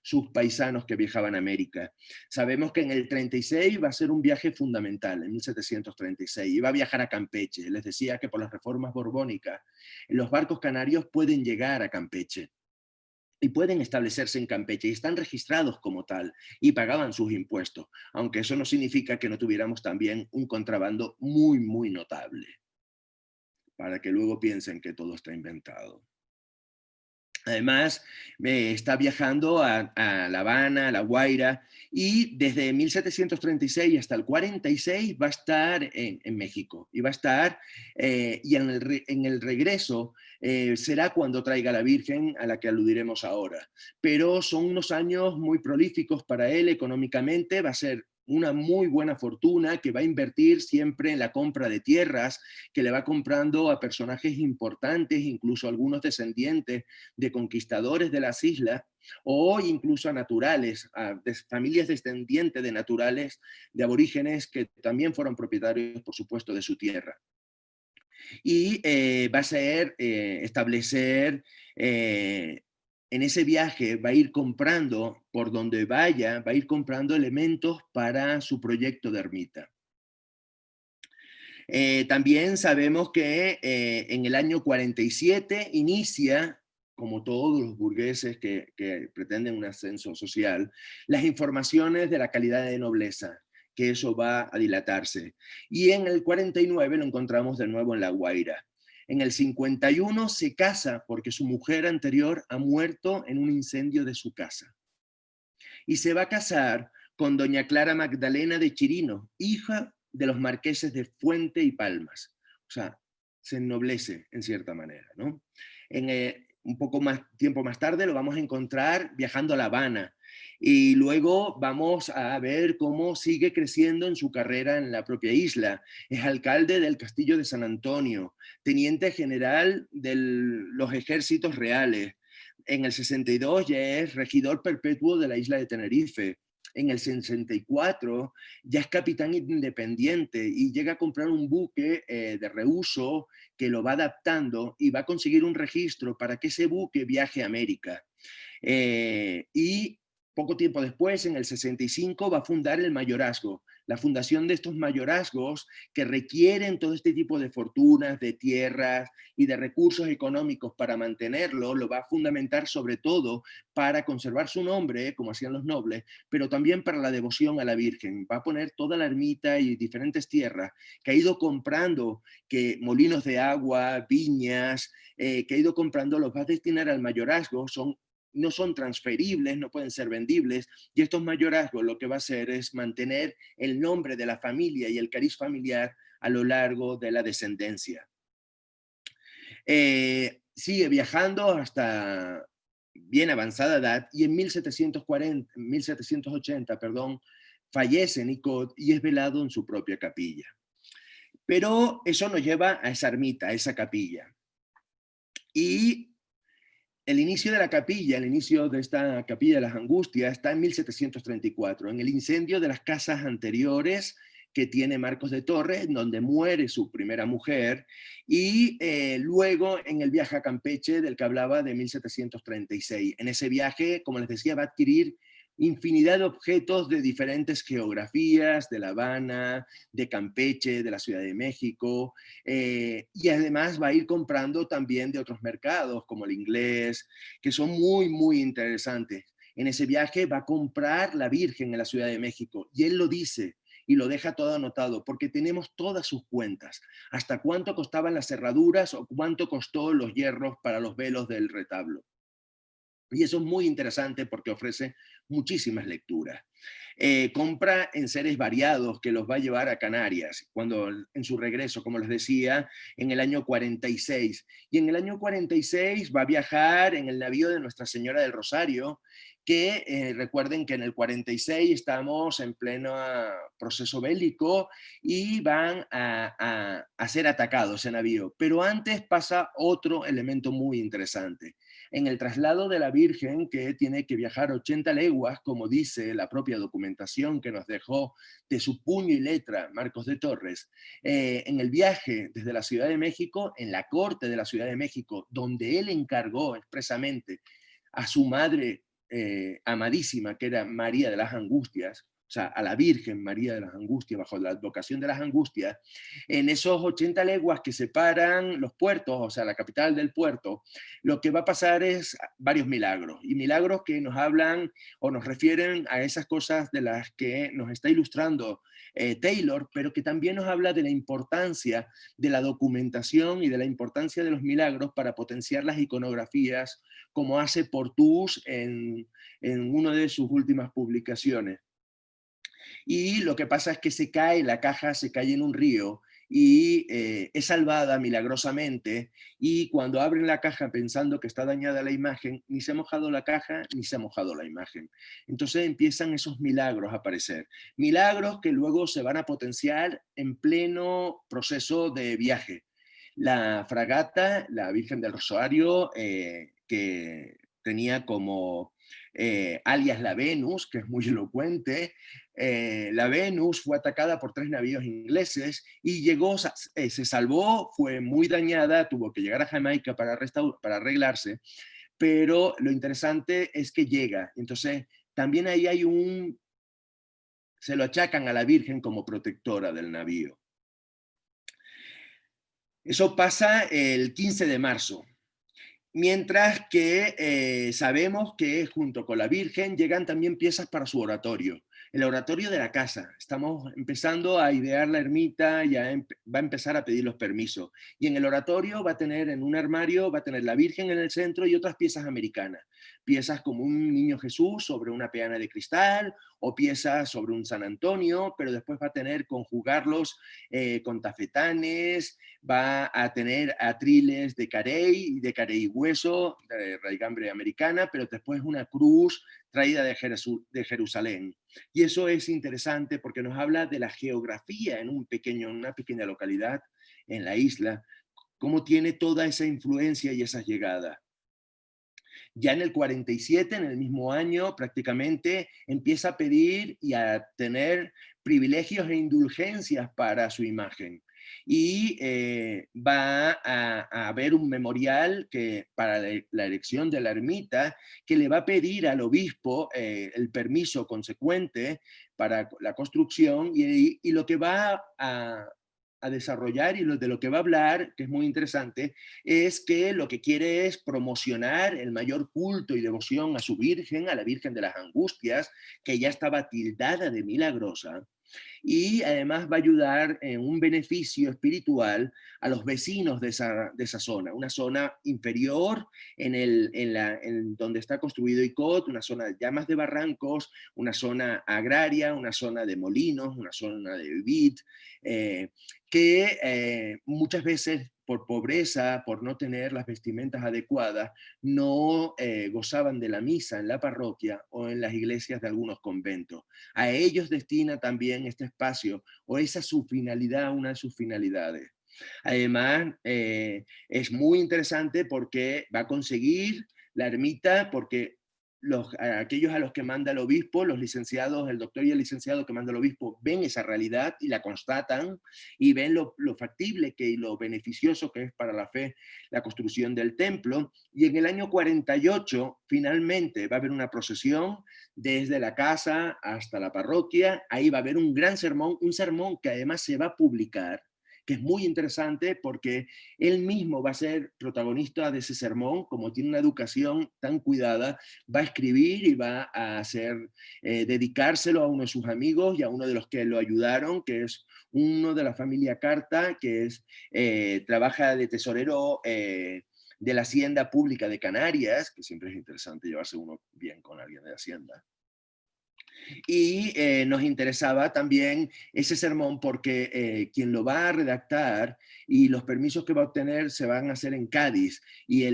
sus paisanos que viajaban a América. Sabemos que en el 36 va a ser un viaje fundamental, en 1736, y va a viajar a Campeche. Les decía que por las reformas borbónicas, los barcos canarios pueden llegar a Campeche y pueden establecerse en Campeche, y están registrados como tal, y pagaban sus impuestos, aunque eso no significa que no tuviéramos también un contrabando muy, muy notable, para que luego piensen que todo está inventado. Además, está viajando a La Habana, a La Guaira, y desde 1736 hasta el 46 va a estar en México. Y va a estar, y en el regreso será cuando traiga a la Virgen, a la que aludiremos ahora. Pero son unos años muy prolíficos para él económicamente. Va a ser una muy buena fortuna que va a invertir siempre en la compra de tierras, que le va comprando a personajes importantes, incluso algunos descendientes de conquistadores de las islas, o incluso a naturales, a familias descendientes de naturales, de aborígenes que también fueron propietarios, por supuesto, de su tierra. Y va a ser establecer en ese viaje, va a ir comprando, por donde vaya, va a ir comprando elementos para su proyecto de ermita. También sabemos que en el año 47 inicia, como todos los burgueses que pretenden un ascenso social, las informaciones de la calidad de nobleza, que eso va a dilatarse. Y en el 49 lo encontramos de nuevo en La Guaira. En el 51 se casa porque su mujer anterior ha muerto en un incendio de su casa. Y se va a casar con doña Clara Magdalena de Chirino, hija de los marqueses de Fuente y Palmas. O sea, se ennoblece en cierta manera, ¿no? Un poco más tiempo más tarde lo vamos a encontrar viajando a La Habana y luego vamos a ver cómo sigue creciendo en su carrera en la propia isla. Es alcalde del Castillo de San Antonio, teniente general de los ejércitos reales. En el 62 ya es regidor perpetuo de la isla de Tenerife. En el 64 ya es capitán independiente y llega a comprar un buque de reuso que lo va adaptando y va a conseguir un registro para que ese buque viaje a América. Y poco tiempo después, en el 65, va a fundar el mayorazgo, la fundación de estos mayorazgos que requieren todo este tipo de fortunas, de tierras y de recursos económicos para mantenerlo, lo va a fundamentar sobre todo para conservar su nombre, como hacían los nobles, pero también para la devoción a la Virgen. Va a poner toda la ermita y diferentes tierras que ha ido comprando, que molinos de agua, viñas, que ha ido comprando, los va a destinar al mayorazgo, no son transferibles, no pueden ser vendibles, y estos mayorazgos lo que va a hacer es mantener el nombre de la familia y el cariz familiar a lo largo de la descendencia. Sigue viajando hasta bien avanzada edad y en 1780, perdón, fallece Nicot y es velado en su propia capilla. Pero eso nos lleva a esa ermita, a esa capilla. Y el inicio de la capilla, el inicio de esta capilla de las Angustias está en 1734, en el incendio de las casas anteriores que tiene Marcos de Torres, donde muere su primera mujer, y luego en el viaje a Campeche del que hablaba de 1736. En ese viaje, como les decía, va a adquirir infinidad de objetos de diferentes geografías, de La Habana, de Campeche, de la Ciudad de México, y además va a ir comprando también de otros mercados, como el inglés, que son muy, muy interesantes. En ese viaje va a comprar la Virgen en la Ciudad de México, y él lo dice, y lo deja todo anotado, porque tenemos todas sus cuentas, hasta cuánto costaban las cerraduras o cuánto costó los hierros para los velos del retablo. Y eso es muy interesante porque ofrece muchísimas lecturas. Compra en seres variados que los va a llevar a Canarias, cuando en su regreso, como les decía, en el año 46. Y en el año 46 va a viajar en el navío de Nuestra Señora del Rosario, que recuerden que en el 46 estamos en pleno proceso bélico y van a ser atacados ese navío. Pero antes pasa otro elemento muy interesante. En el traslado de la Virgen, que tiene que viajar 80 leguas, como dice la propia documentación que nos dejó de su puño y letra Marcos de Torres, en el viaje desde la Ciudad de México, en la corte de la Ciudad de México, donde él encargó expresamente a su madre amadísima, que era María de las Angustias, o sea, a la Virgen María de las Angustias, bajo la advocación de las Angustias, en esos 80 leguas que separan los puertos, o sea, la capital del puerto, lo que va a pasar es varios milagros, y milagros que nos hablan o nos refieren a esas cosas de las que nos está ilustrando Taylor, pero que también nos habla de la importancia de la documentación y de la importancia de los milagros para potenciar las iconografías, como hace Portús en una de sus últimas publicaciones. Y lo que pasa es que se cae, la caja se cae en un río y es salvada milagrosamente, y cuando abren la caja pensando que está dañada la imagen, ni se ha mojado la caja ni se ha mojado la imagen. Entonces empiezan esos milagros a aparecer, milagros que luego se van a potenciar en pleno proceso de viaje. La fragata, la Virgen del Rosario, que tenía como alias la Venus, que es muy elocuente. La Venus fue atacada por 3 navíos ingleses y llegó, se salvó, fue muy dañada, tuvo que llegar a Jamaica para arreglarse, pero lo interesante es que llega. Entonces, también ahí hay se lo achacan a la Virgen como protectora del navío. Eso pasa el 15 de marzo. Mientras que sabemos que junto con la Virgen llegan también piezas para su oratorio, el oratorio de la casa. Estamos empezando a idear la ermita, ya va a empezar a pedir los permisos. Y en el oratorio va a tener, en un armario, va a tener la Virgen en el centro y otras piezas americanas. Piezas como un niño Jesús sobre una peana de cristal, o piezas sobre un San Antonio, pero después va a tener conjugarlos con tafetanes, va a tener atriles de carey, de carey hueso, de raigambre americana, pero después una cruz traída de Jerusalén. Y eso es interesante porque nos habla de la geografía en una pequeña localidad en la isla, cómo tiene toda esa influencia y esas llegadas. Ya en el 47, en el mismo año, prácticamente empieza a pedir y a tener privilegios e indulgencias para su imagen. Y va a haber un memorial para la erección de la ermita que le va a pedir al obispo el permiso consecuente para la construcción, y lo que va a desarrollar y de lo que va a hablar, que es muy interesante, es que lo que quiere es promocionar el mayor culto y devoción a su Virgen, a la Virgen de las Angustias, que ya estaba tildada de milagrosa, y además va a ayudar en un beneficio espiritual a los vecinos de esa zona, una zona inferior en donde está construido Icod, una zona ya más de barrancos, una zona agraria, una zona de molinos, una zona de vid, que muchas veces por pobreza, por no tener las vestimentas adecuadas, no gozaban de la misa en la parroquia o en las iglesias de algunos conventos. A ellos destina también este espacio, o esa es su finalidad, una de sus finalidades. Además, es muy interesante porque va a conseguir la ermita, porque aquellos a los que manda el obispo, los licenciados, el doctor y el licenciado que manda el obispo, ven esa realidad y la constatan, y ven lo factible y lo beneficioso que es para la fe la construcción del templo. Y en el año 48 finalmente va a haber una procesión desde la casa hasta la parroquia. Ahí va a haber un gran sermón, un sermón que además se va a publicar, que es muy interesante porque él mismo va a ser protagonista de ese sermón. Como tiene una educación tan cuidada, va a escribir y va a dedicárselo a uno de sus amigos y a uno de los que lo ayudaron, que es uno de la familia Carta, que trabaja de tesorero de la Hacienda Pública de Canarias, que siempre es interesante llevarse uno bien con alguien de Hacienda. Y nos interesaba también ese sermón porque quien lo va a redactar y los permisos que va a obtener se van a hacer en Cádiz, y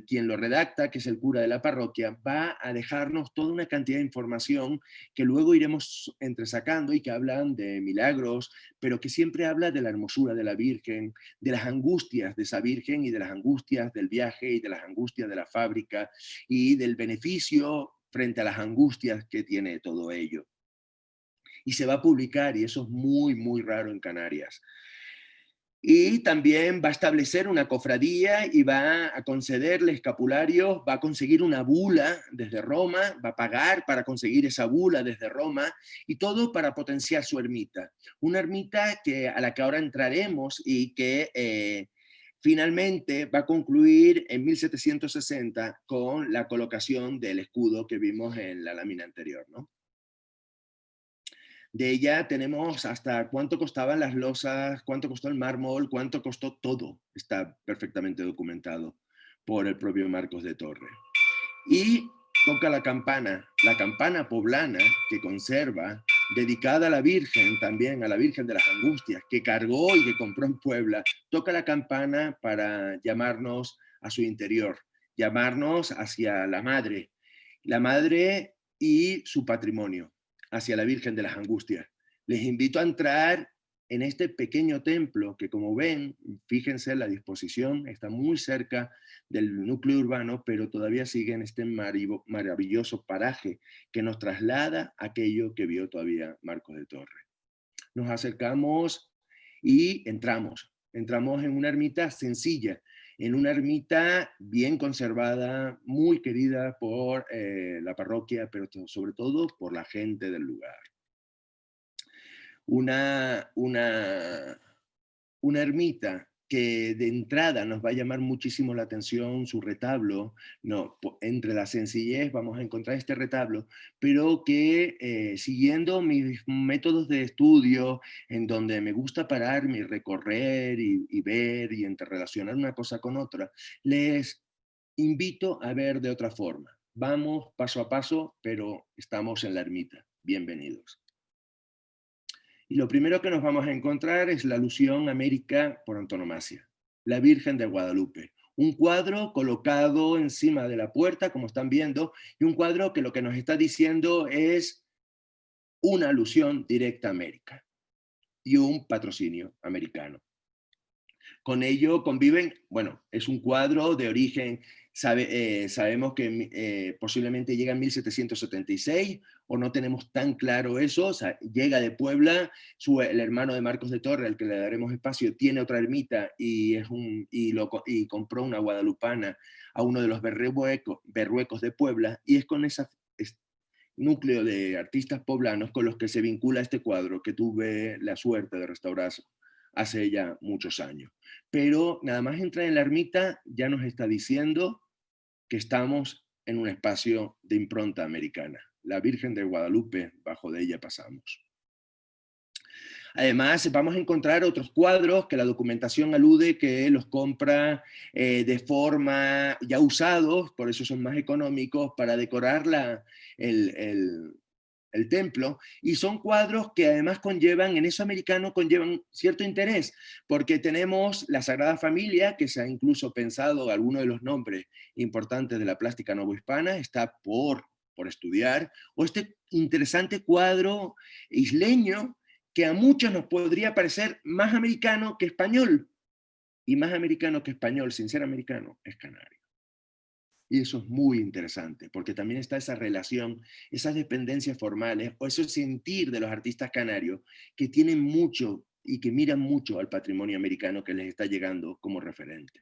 quien lo redacta, que es el cura de la parroquia, va a dejarnos toda una cantidad de información que luego iremos entresacando y que hablan de milagros, pero que siempre habla de la hermosura de la Virgen, de las angustias de esa Virgen y de las angustias del viaje y de las angustias de la fábrica y del beneficio frente a las angustias que tiene todo ello. Y se va a publicar, y eso es muy, muy raro en Canarias. Y también va a establecer una cofradía y va a concederle escapularios, va a conseguir una bula desde Roma, va a pagar para conseguir esa bula desde Roma, y todo para potenciar su ermita. Una ermita a la que ahora entraremos y que finalmente va a concluir en 1760 con la colocación del escudo que vimos en la lámina anterior, ¿no? De ella tenemos hasta cuánto costaban las losas, cuánto costó el mármol, cuánto costó todo. Está perfectamente documentado por el propio Marcos de Torre. Y toca la campana poblana que conserva, dedicada a la Virgen también, a la Virgen de las Angustias, que cargó y que compró en Puebla. Toca la campana para llamarnos a su interior, llamarnos hacia la madre y su patrimonio, hacia la Virgen de las Angustias. Les invito a entrar en este pequeño templo que, como ven, fíjense la disposición, está muy cerca del núcleo urbano, pero todavía sigue en este maravilloso paraje que nos traslada a aquello que vio todavía Marcos de Torres. Nos acercamos y entramos. Entramos en una ermita sencilla, en una ermita bien conservada, muy querida por la parroquia, pero sobre todo por la gente del lugar. Una, una, una ermita que de entrada nos va a llamar muchísimo la atención su retablo, no, entre la sencillez vamos a encontrar este retablo, pero que siguiendo mis métodos de estudio, en donde me gusta pararme y recorrer y ver y interrelacionar una cosa con otra, les invito a ver de otra forma. Vamos paso a paso, pero estamos en la ermita. Bienvenidos. Y lo primero que nos vamos a encontrar es la alusión a América por antonomasia, la Virgen de Guadalupe. Un cuadro colocado encima de la puerta, como están viendo, y un cuadro que lo que nos está diciendo es una alusión directa a América y un patrocinio americano. Con ello conviven, bueno, es un cuadro de origen, sabemos que posiblemente llega en 1776, o no tenemos tan claro eso, o sea, llega de Puebla, el hermano de Marcos de Torres, al que le daremos espacio, tiene otra ermita y compró una guadalupana a uno de los berruecos de Puebla, y es con ese núcleo de artistas poblanos con los que se vincula este cuadro que tuve la suerte de restaurar hace ya muchos años. Pero nada más entrar en la ermita ya nos está diciendo que estamos en un espacio de impronta americana. La Virgen de Guadalupe, bajo de ella pasamos. Además, vamos a encontrar otros cuadros que la documentación alude que los compra de forma ya usados, por eso son más económicos, para decorar el templo, y son cuadros que además conllevan, en eso americano, conllevan cierto interés, porque tenemos la Sagrada Familia, que se ha incluso pensado, alguno de los nombres importantes de la plástica novohispana está por estudiar, o este interesante cuadro isleño que a muchos nos podría parecer más americano que español, y más americano que español, sin ser americano, es canario. Y eso es muy interesante, porque también está esa relación, esas dependencias formales o ese sentir de los artistas canarios que tienen mucho y que miran mucho al patrimonio americano que les está llegando como referente.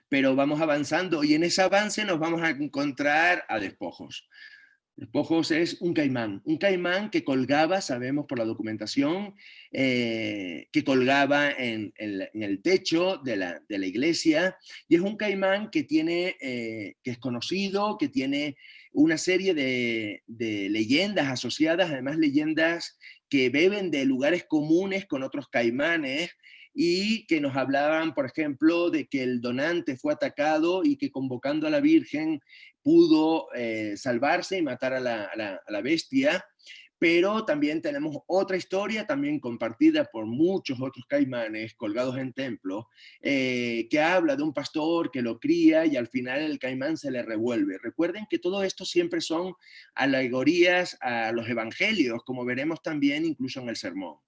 Pero vamos avanzando y en ese avance nos vamos a encontrar a despojos. Despojos es un caimán que colgaba, sabemos por la documentación, que colgaba en el techo de la iglesia, y es un caimán que que es conocido, que tiene una serie de leyendas asociadas, además leyendas que beben de lugares comunes con otros caimanes, y que nos hablaban, por ejemplo, de que el donante fue atacado y que convocando a la Virgen pudo salvarse y matar a la bestia, pero también tenemos otra historia, también compartida por muchos otros caimanes colgados en templos, que habla de un pastor que lo cría y al final el caimán se le revuelve. Recuerden que todo esto siempre son alegorías a los evangelios, como veremos también incluso en el sermón.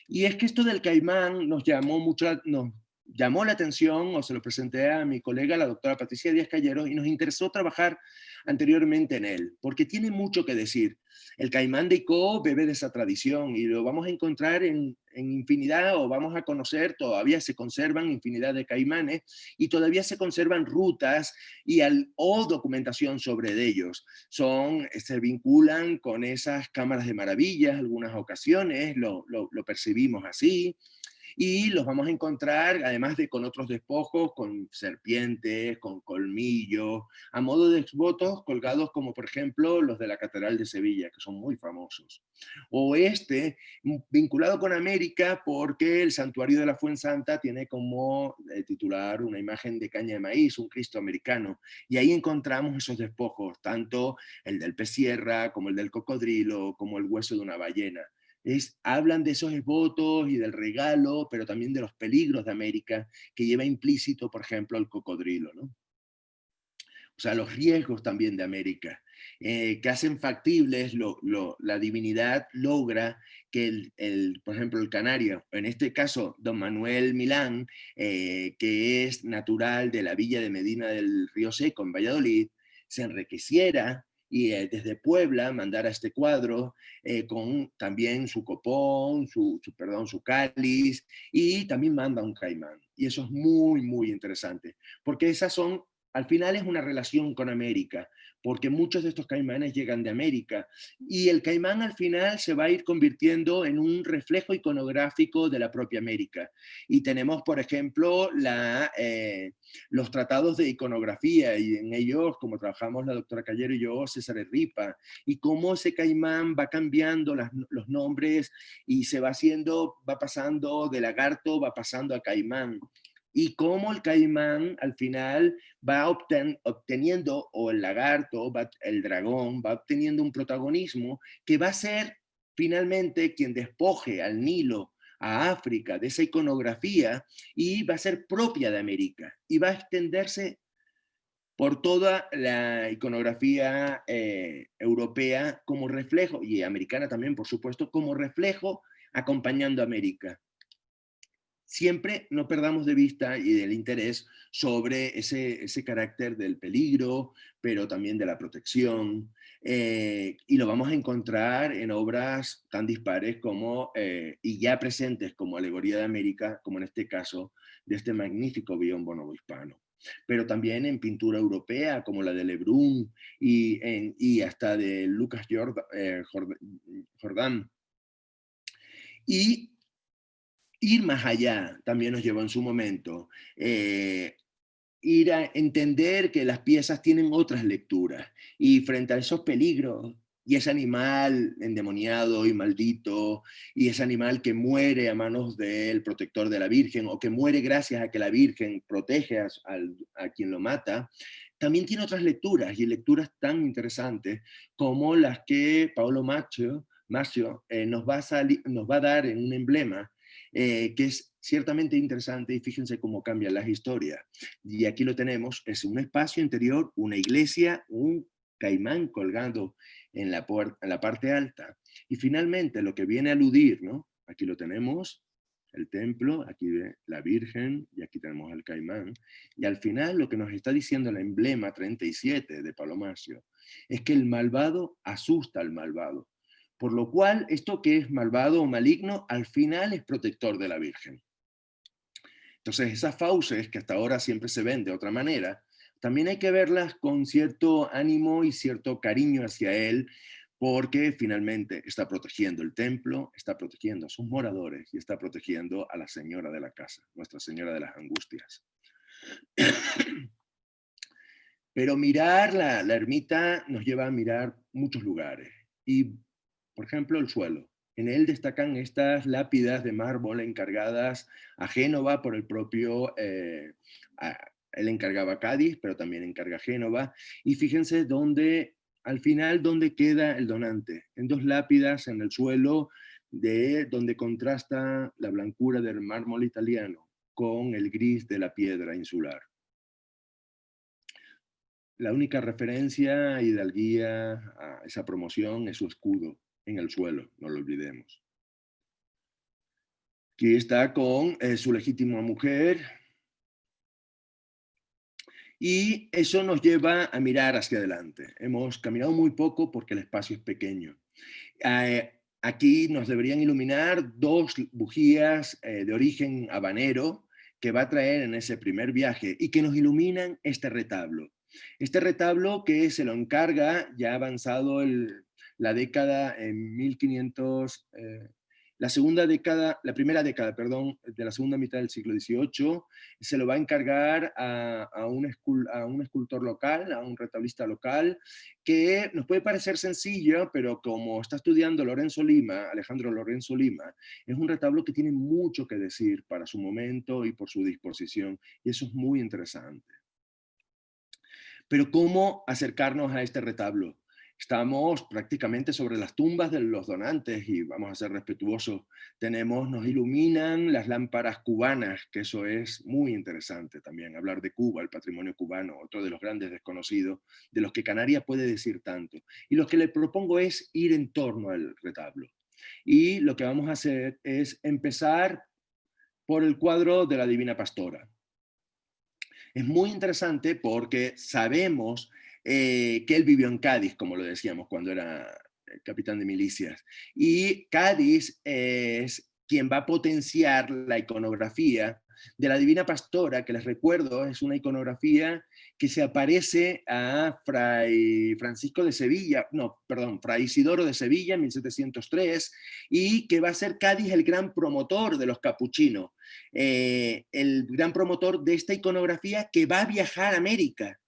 Y es que esto del caimán nos llamó la atención, o se lo presenté a mi colega, la doctora Patricia Díaz Calleros, y nos interesó trabajar anteriormente en él, porque tiene mucho que decir. El caimán de Icó bebe de esa tradición y lo vamos a encontrar en infinidad, o vamos a conocer, todavía se conservan infinidad de caimanes y todavía se conservan rutas o documentación sobre ellos. Se vinculan con esas cámaras de maravillas, algunas ocasiones lo percibimos así, y los vamos a encontrar, además de con otros despojos, con serpientes, con colmillos, a modo de exvotos colgados como por ejemplo los de la Catedral de Sevilla, que son muy famosos. O vinculado con América, porque el Santuario de la Fuensanta tiene como titular una imagen de caña de maíz, un Cristo americano, y ahí encontramos esos despojos, tanto el del pez sierra, como el del cocodrilo, como el hueso de una ballena. Hablan de esos votos y del regalo, pero también de los peligros de América que lleva implícito, por ejemplo, el cocodrilo, ¿no? o sea, los riesgos también de América, que hacen factibles, la divinidad logra que por ejemplo, el canario, en este caso, don Manuel Milán, que es natural de la villa de Medina del Río Seco, en Valladolid, se enriqueciera y desde Puebla mandara este cuadro con también su copón, perdón, su cáliz, y también manda un caimán. Y eso es muy, muy interesante, porque esas son, al final es una relación con América, porque muchos de estos caimanes llegan de América, y el caimán al final se va a ir convirtiendo en un reflejo iconográfico de la propia América. Y tenemos, por ejemplo, los tratados de iconografía, y en ellos, como trabajamos la doctora Callero y yo, César Ripa, y cómo ese caimán va cambiando los nombres y se va haciendo, va pasando de lagarto, va pasando a caimán. Y cómo el caimán al final va obteniendo, o el lagarto, el dragón, va obteniendo un protagonismo que va a ser finalmente quien despoje al Nilo, a África, de esa iconografía, y va a ser propia de América y va a extenderse por toda la iconografía europea como reflejo, y americana también, por supuesto, como reflejo acompañando a América. Siempre no perdamos de vista y del interés sobre ese carácter del peligro, pero también de la protección, y lo vamos a encontrar en obras tan dispares como, y ya presentes como Alegoría de América, como en este caso de este magnífico biombo novohispano, pero también en pintura europea como la de Lebrun y hasta de Lucas Jordan. Y ir más allá también nos llevó en su momento, ir a entender que las piezas tienen otras lecturas, y frente a esos peligros y ese animal endemoniado y maldito, y ese animal que muere a manos del protector de la Virgen, o que muere gracias a que la Virgen protege a quien lo mata, también tiene otras lecturas, y lecturas tan interesantes como las que Paolo Macchio nos va a dar en un emblema, que es ciertamente interesante, y fíjense cómo cambian las historias. Y aquí lo tenemos, es un espacio interior, una iglesia, un caimán colgando en la parte alta. Y finalmente lo que viene a aludir, ¿no? Aquí lo tenemos, el templo, aquí la Virgen, y aquí tenemos el caimán. Y al final lo que nos está diciendo el emblema 37 de Palomacio es que el malvado asusta al malvado. Por lo cual, esto que es malvado o maligno, al final es protector de la Virgen. Entonces, esas fauces que hasta ahora siempre se ven de otra manera, también hay que verlas con cierto ánimo y cierto cariño hacia él, porque finalmente está protegiendo el templo, está protegiendo a sus moradores y está protegiendo a la señora de la casa, Nuestra Señora de las Angustias. Pero mirar la ermita nos lleva a mirar muchos lugares. Y, por ejemplo, el suelo. En él destacan estas lápidas de mármol encargadas a Génova por el propio, él encargaba Cádiz, pero también encarga Génova. Y fíjense dónde, al final, dónde queda el donante. En dos lápidas en el suelo, donde contrasta la blancura del mármol italiano con el gris de la piedra insular. La única referencia a hidalguía, a esa promoción, es su escudo en el suelo, no lo olvidemos. Aquí está con su legítima mujer, y eso nos lleva a mirar hacia adelante. Hemos caminado muy poco porque el espacio es pequeño. Aquí nos deberían iluminar dos bujías de origen habanero que va a traer en ese primer viaje, y que nos iluminan este retablo. Este retablo que se lo encarga, ya avanzado la década en 1500, la primera década, perdón, de la segunda mitad del siglo XVIII, se lo va a encargar a un escultor local, a un retablista local, que nos puede parecer sencillo, pero como está estudiando Alejandro Lorenzo Lima, es un retablo que tiene mucho que decir para su momento y por su disposición, y eso es muy interesante. Pero ¿cómo acercarnos a este retablo? Estamos prácticamente sobre las tumbas de los donantes y vamos a ser respetuosos. Nos iluminan las lámparas cubanas, que eso es muy interesante también, hablar de Cuba, el patrimonio cubano, otro de los grandes desconocidos, de los que Canarias puede decir tanto. Y lo que le propongo es ir en torno al retablo. Y lo que vamos a hacer es empezar por el cuadro de la Divina Pastora. Es muy interesante porque sabemos que él vivió en Cádiz, como lo decíamos, cuando era capitán de milicias. Y Cádiz es quien va a potenciar la iconografía de la Divina Pastora, que les recuerdo, es una iconografía que se aparece a Fray Francisco de Sevilla, no, perdón, Fray Isidoro de Sevilla en 1703, y que va a ser Cádiz el gran promotor de los capuchinos, el gran promotor de esta iconografía que va a viajar a América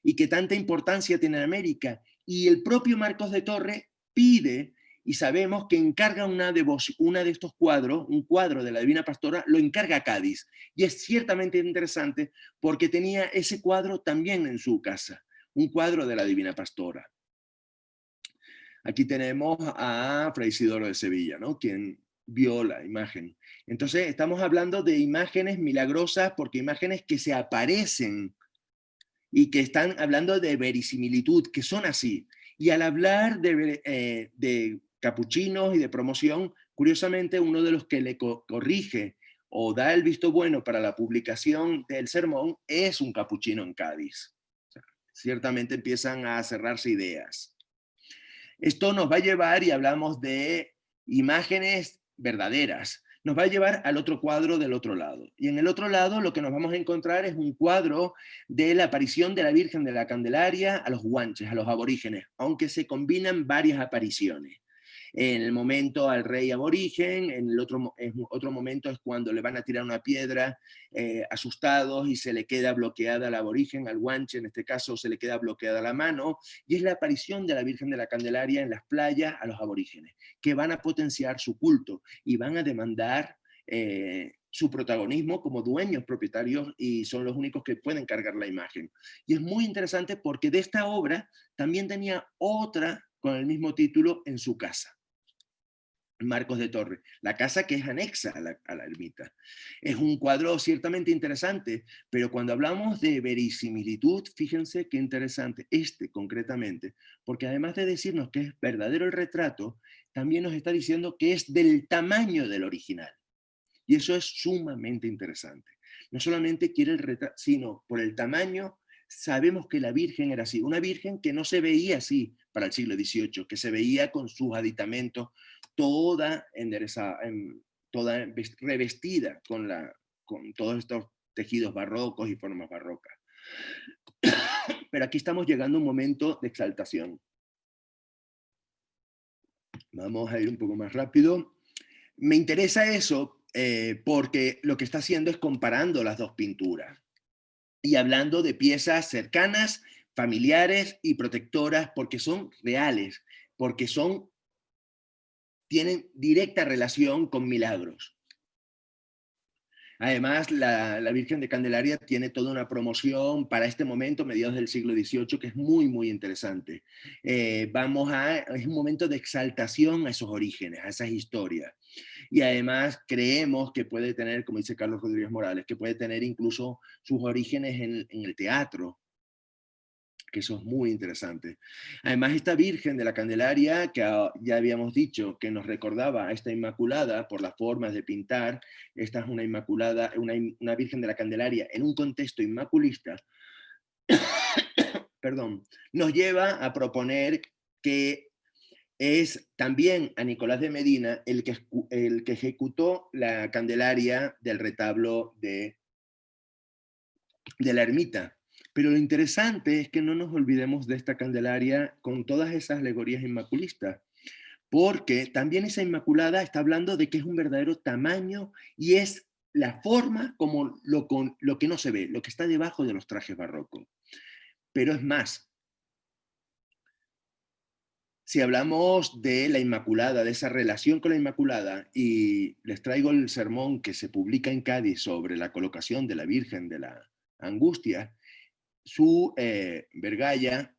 y que tanta importancia tiene en América. Y el propio Marcos de Torres pide, y sabemos que encarga una de estos cuadros, un cuadro de la Divina Pastora, lo encarga a Cádiz. Y es ciertamente interesante porque tenía ese cuadro también en su casa, un cuadro de la Divina Pastora. Aquí tenemos a Fray Isidoro de Sevilla, ¿no? Quien vio la imagen. Entonces, estamos hablando de imágenes milagrosas porque imágenes que se aparecen y que están hablando de verisimilitud, que son así. Y al hablar de capuchinos y de promoción, curiosamente uno de los que le corrige o da el visto bueno para la publicación del sermón es un capuchino en Cádiz. O sea, ciertamente empiezan a cerrarse ideas. Esto nos va a llevar, y hablamos de imágenes verdaderas, nos va a llevar al otro cuadro del otro lado. Y en el otro lado lo que nos vamos a encontrar es un cuadro de la aparición de la Virgen de la Candelaria a los guanches, a los aborígenes, aunque se combinan varias apariciones. En el momento al rey aborigen, en otro momento es cuando le van a tirar una piedra asustados y se le queda bloqueada al aborigen, al guanche en este caso se le queda bloqueada la mano, y es la aparición de la Virgen de la Candelaria en las playas a los aborígenes, que van a potenciar su culto y van a demandar su protagonismo como dueños propietarios y son los únicos que pueden cargar la imagen. Y es muy interesante porque de esta obra también tenía otra con el mismo título en su casa. Marcos de Torres, la casa que es anexa a la ermita. Es un cuadro ciertamente interesante, pero cuando hablamos de verisimilitud, fíjense qué interesante, concretamente, porque además de decirnos que es verdadero el retrato, también nos está diciendo que es del tamaño del original. Y eso es sumamente interesante. No solamente quiere el retrato, sino por el tamaño, sabemos que la Virgen era así, una Virgen que no se veía así para el siglo XVIII, que se veía con sus aditamentos, toda enderezada, toda revestida con todos estos tejidos barrocos y formas barrocas. Pero aquí estamos llegando a un momento de exaltación. Vamos a ir un poco más rápido. Me interesa eso porque lo que está haciendo es comparando las dos pinturas y hablando de piezas cercanas, familiares y protectoras porque son reales, porque tienen directa relación con milagros. Además, la Virgen de Candelaria tiene toda una promoción para este momento, mediados del siglo XVIII, que es muy, muy interesante. Es un momento de exaltación a esos orígenes, a esas historias. Y además creemos que puede tener, como dice Carlos Rodríguez Morales, que puede tener incluso sus orígenes en el teatro, que eso es muy interesante. Además, esta Virgen de la Candelaria, que ya habíamos dicho que nos recordaba a esta Inmaculada por las formas de pintar, esta es una Inmaculada, una Virgen de la Candelaria en un contexto inmaculista, perdón, nos lleva a proponer que es también a Nicolás de Medina el que ejecutó la Candelaria del retablo de la ermita. Pero lo interesante es que no nos olvidemos de esta Candelaria con todas esas alegorías inmaculistas, porque también esa Inmaculada está hablando de que es un verdadero tamaño y es la forma como lo que no se ve, lo que está debajo de los trajes barrocos. Pero es más, si hablamos de la Inmaculada, de esa relación con la Inmaculada, y les traigo el sermón que se publica en Cádiz sobre la colocación de la Virgen de la Angustia, su Vergalla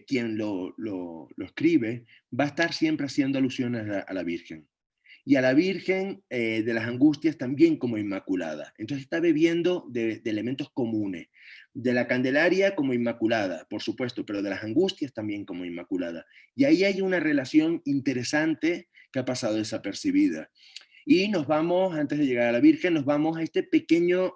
quien lo escribe, va a estar siempre haciendo alusiones a la Virgen. Y a la Virgen de las Angustias también como Inmaculada. Entonces está bebiendo de elementos comunes. De la Candelaria como Inmaculada, por supuesto, pero de las Angustias también como Inmaculada. Y ahí hay una relación interesante que ha pasado desapercibida. Y nos vamos, antes de llegar a la Virgen, nos vamos a este pequeño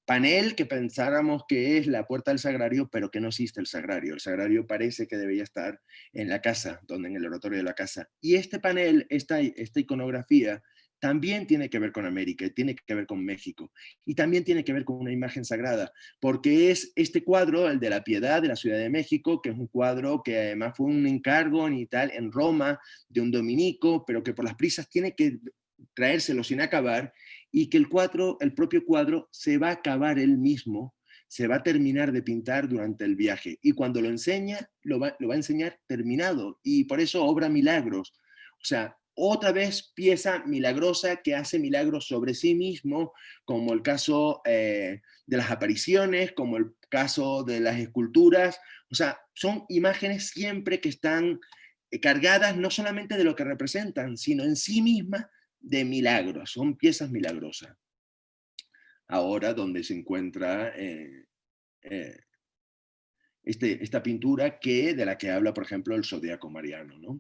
panel que pensáramos que es la puerta del sagrario, pero que no existe el sagrario. El sagrario parece que debería estar en la casa, donde en el oratorio de la casa. Y este panel, esta iconografía, también tiene que ver con América, tiene que ver con México, y también tiene que ver con una imagen sagrada, porque es este cuadro, el de la Piedad de la Ciudad de México, que es un cuadro que además fue un encargo en Roma de un dominico, pero que por las prisas tiene que traérselo sin acabar, y que el propio cuadro se va a acabar él mismo, se va a terminar de pintar durante el viaje, y cuando lo enseña, lo va a enseñar terminado, y por eso obra milagros. O sea, otra vez pieza milagrosa que hace milagros sobre sí mismo, como el caso de las apariciones, como el caso de las esculturas. O sea, son imágenes siempre que están cargadas no solamente de lo que representan, sino en sí mismas de milagros, son piezas milagrosas. Ahora donde se encuentra eh, esta pintura de la que habla, por ejemplo, el Zodíaco Mariano, ¿no?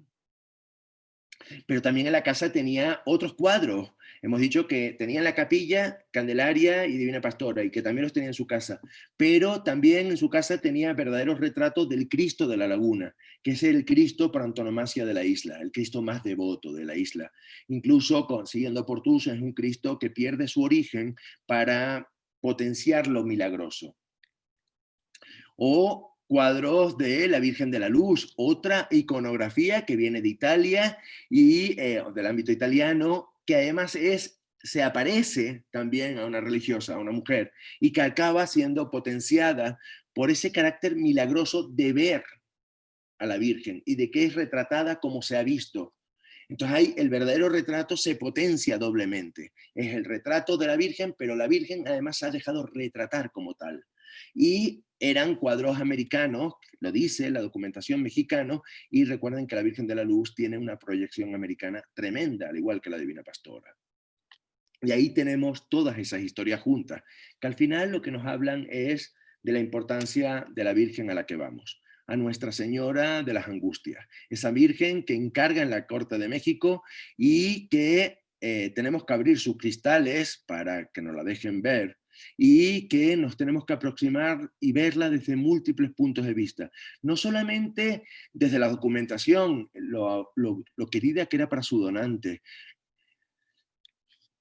Pero también en la casa tenía otros cuadros. Hemos dicho que tenía en la capilla Candelaria y Divina Pastora, y que también los tenía en su casa. Pero también en su casa tenía verdaderos retratos del Cristo de la Laguna, que es el Cristo por antonomasia de la isla, el Cristo más devoto de la isla. Incluso, siguiendo Portuso, es un Cristo que pierde su origen para potenciar lo milagroso. O cuadros de la Virgen de la Luz, otra iconografía que viene de Italia y del ámbito italiano, que además se aparece también a una religiosa, a una mujer, y que acaba siendo potenciada por ese carácter milagroso de ver a la Virgen y de que es retratada como se ha visto. Entonces ahí el verdadero retrato se potencia doblemente. Es el retrato de la Virgen, pero la Virgen además se ha dejado retratar como tal. Y eran cuadros americanos, lo dice la documentación mexicana, y recuerden que la Virgen de la Luz tiene una proyección americana tremenda, al igual que la Divina Pastora. Y ahí tenemos todas esas historias juntas, que al final lo que nos hablan es de la importancia de la Virgen a la que vamos, a Nuestra Señora de las Angustias, esa Virgen que encarga en la Corte de México y que tenemos que abrir sus cristales para que nos la dejen ver, y que nos tenemos que aproximar y verla desde múltiples puntos de vista. No solamente desde la documentación, lo querida que era para su donante,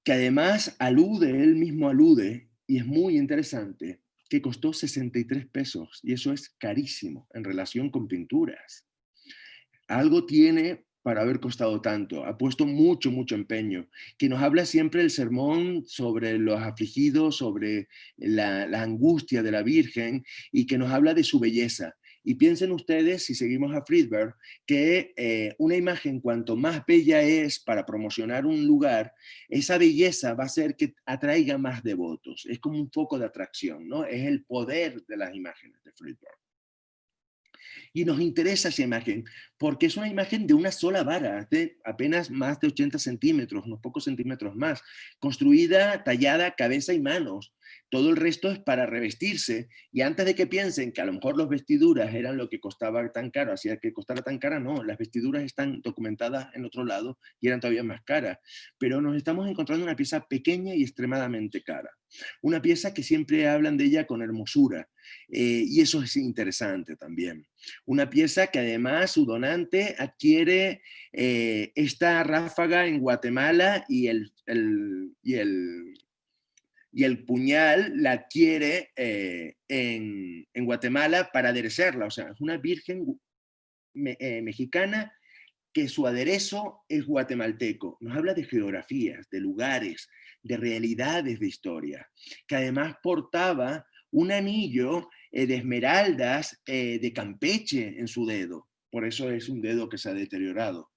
que además él mismo alude, y es muy interesante, que costó 63 pesos, y eso es carísimo en relación con pinturas. Algo tiene para haber costado tanto, ha puesto mucho, mucho empeño, que nos habla siempre el sermón sobre los afligidos, sobre la angustia de la Virgen, y que nos habla de su belleza. Y piensen ustedes, si seguimos a Friedberg, que una imagen cuanto más bella es para promocionar un lugar, esa belleza va a hacer que atraiga más devotos. Es como un foco de atracción, ¿no? Es el poder de las imágenes de Friedberg. Y nos interesa esa imagen, porque es una imagen de una sola vara, de apenas más de 80 centímetros, unos pocos centímetros más, construida, tallada, cabeza y manos. Todo el resto es para revestirse, y antes de que piensen que a lo mejor las vestiduras eran lo que costaba tan caro, hacía que costara tan cara, no, las vestiduras están documentadas en otro lado y eran todavía más caras. Pero nos estamos encontrando una pieza pequeña y extremadamente cara. Una pieza que siempre hablan de ella con hermosura, y eso es interesante también. Una pieza que además su donante adquiere esta ráfaga en Guatemala, y el puñal la adquiere en Guatemala para aderecerla. O sea, es una virgen mexicana que su aderezo es guatemalteco. Nos habla de geografías, de lugares, de realidades de historia, que además portaba un anillo de esmeraldas de Campeche en su dedo. Por eso es un dedo que se ha deteriorado.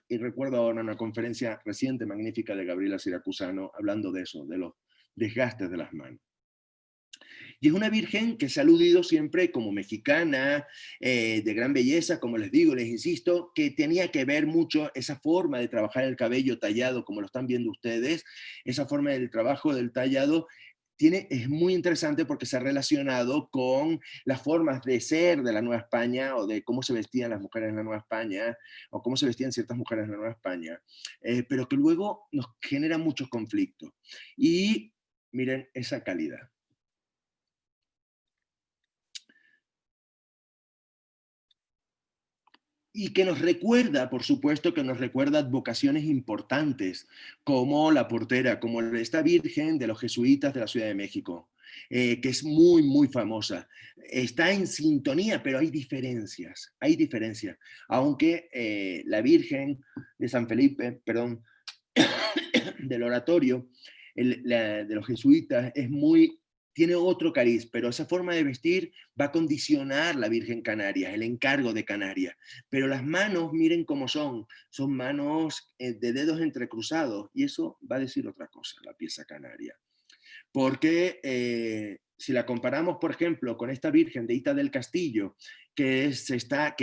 Y recuerdo ahora una conferencia reciente, magnífica, de Gabriela Siracusano, hablando de eso, de los desgastes de las manos. Y es una virgen que se ha aludido siempre como mexicana, de gran belleza, como les digo, les insisto, que tenía que ver mucho esa forma de trabajar el cabello tallado, como lo están viendo ustedes, esa forma del trabajo del tallado es muy interesante porque se ha relacionado con las formas de ser de la Nueva España o de cómo se vestían las mujeres en la Nueva España o cómo se vestían ciertas mujeres en la Nueva España, pero que luego nos genera muchos conflictos. Y miren esa calidad. Y que nos recuerda, por supuesto, que nos recuerda advocaciones importantes, como la portera, como esta Virgen de los jesuitas de la Ciudad de México, que es muy, muy famosa. Está en sintonía, pero hay diferencias, hay diferencias. Aunque la Virgen de San Felipe, perdón, del oratorio, de los jesuitas, tiene otro cariz, pero esa forma de vestir va a condicionar la Virgen Canaria, el encargo de Canarias. Pero las manos, miren cómo son manos de dedos entrecruzados, y eso va a decir otra cosa, la pieza canaria. Porque si la comparamos, por ejemplo, con esta Virgen de Ita del Castillo, que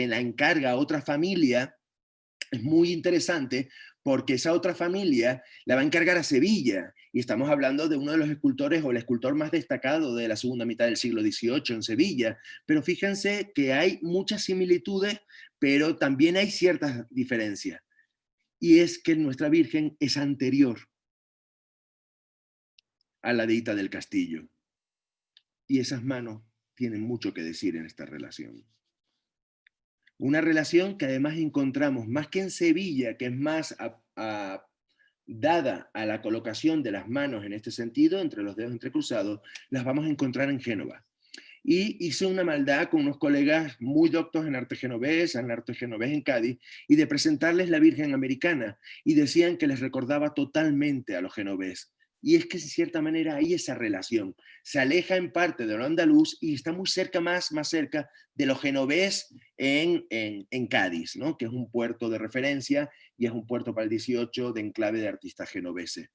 la encarga a otra familia, es muy interesante porque esa otra familia la va a encargar a Sevilla, y estamos hablando de uno de los escultores o el escultor más destacado de la segunda mitad del siglo XVIII en Sevilla. Pero fíjense que hay muchas similitudes, pero también hay ciertas diferencias. Y es que nuestra Virgen es anterior a la de Ita del Castillo. Y esas manos tienen mucho que decir en esta relación. Una relación que además encontramos más que en Sevilla, que es más dada a la colocación de las manos en este sentido, entre los dedos entrecruzados, las vamos a encontrar en Génova. Y hice una maldad con unos colegas muy doctos en arte genovés en Cádiz, y de presentarles la Virgen americana, y decían que les recordaba totalmente a los genovés. Y es que de cierta manera hay esa relación. Se aleja en parte de lo andaluz y está muy cerca, más cerca de lo genovés en Cádiz, ¿no? Que es un puerto de referencia y es un puerto para el 18 de enclave de artistas genoveses.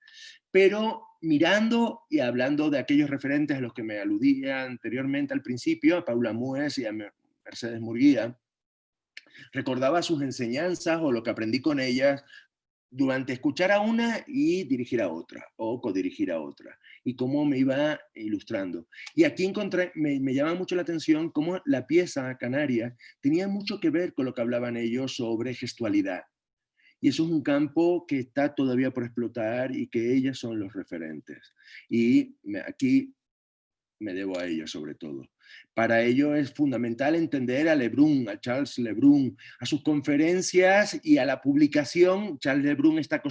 Pero mirando y hablando de aquellos referentes a los que me aludía anteriormente al principio, a Paula Mues y a Mercedes Murguía, recordaba sus enseñanzas o lo que aprendí con ellas durante escuchar a una y dirigir a otra, o codirigir a otra, y cómo me iba ilustrando. Y aquí me llama mucho la atención cómo la pieza canaria tenía mucho que ver con lo que hablaban ellos sobre gestualidad. Y eso es un campo que está todavía por explotar y que ellas son los referentes. Y aquí me debo a ellos sobre todo. Para ello es fundamental entender a Lebrun, a Charles Lebrun, a sus conferencias y a la publicación. Charles Lebrun está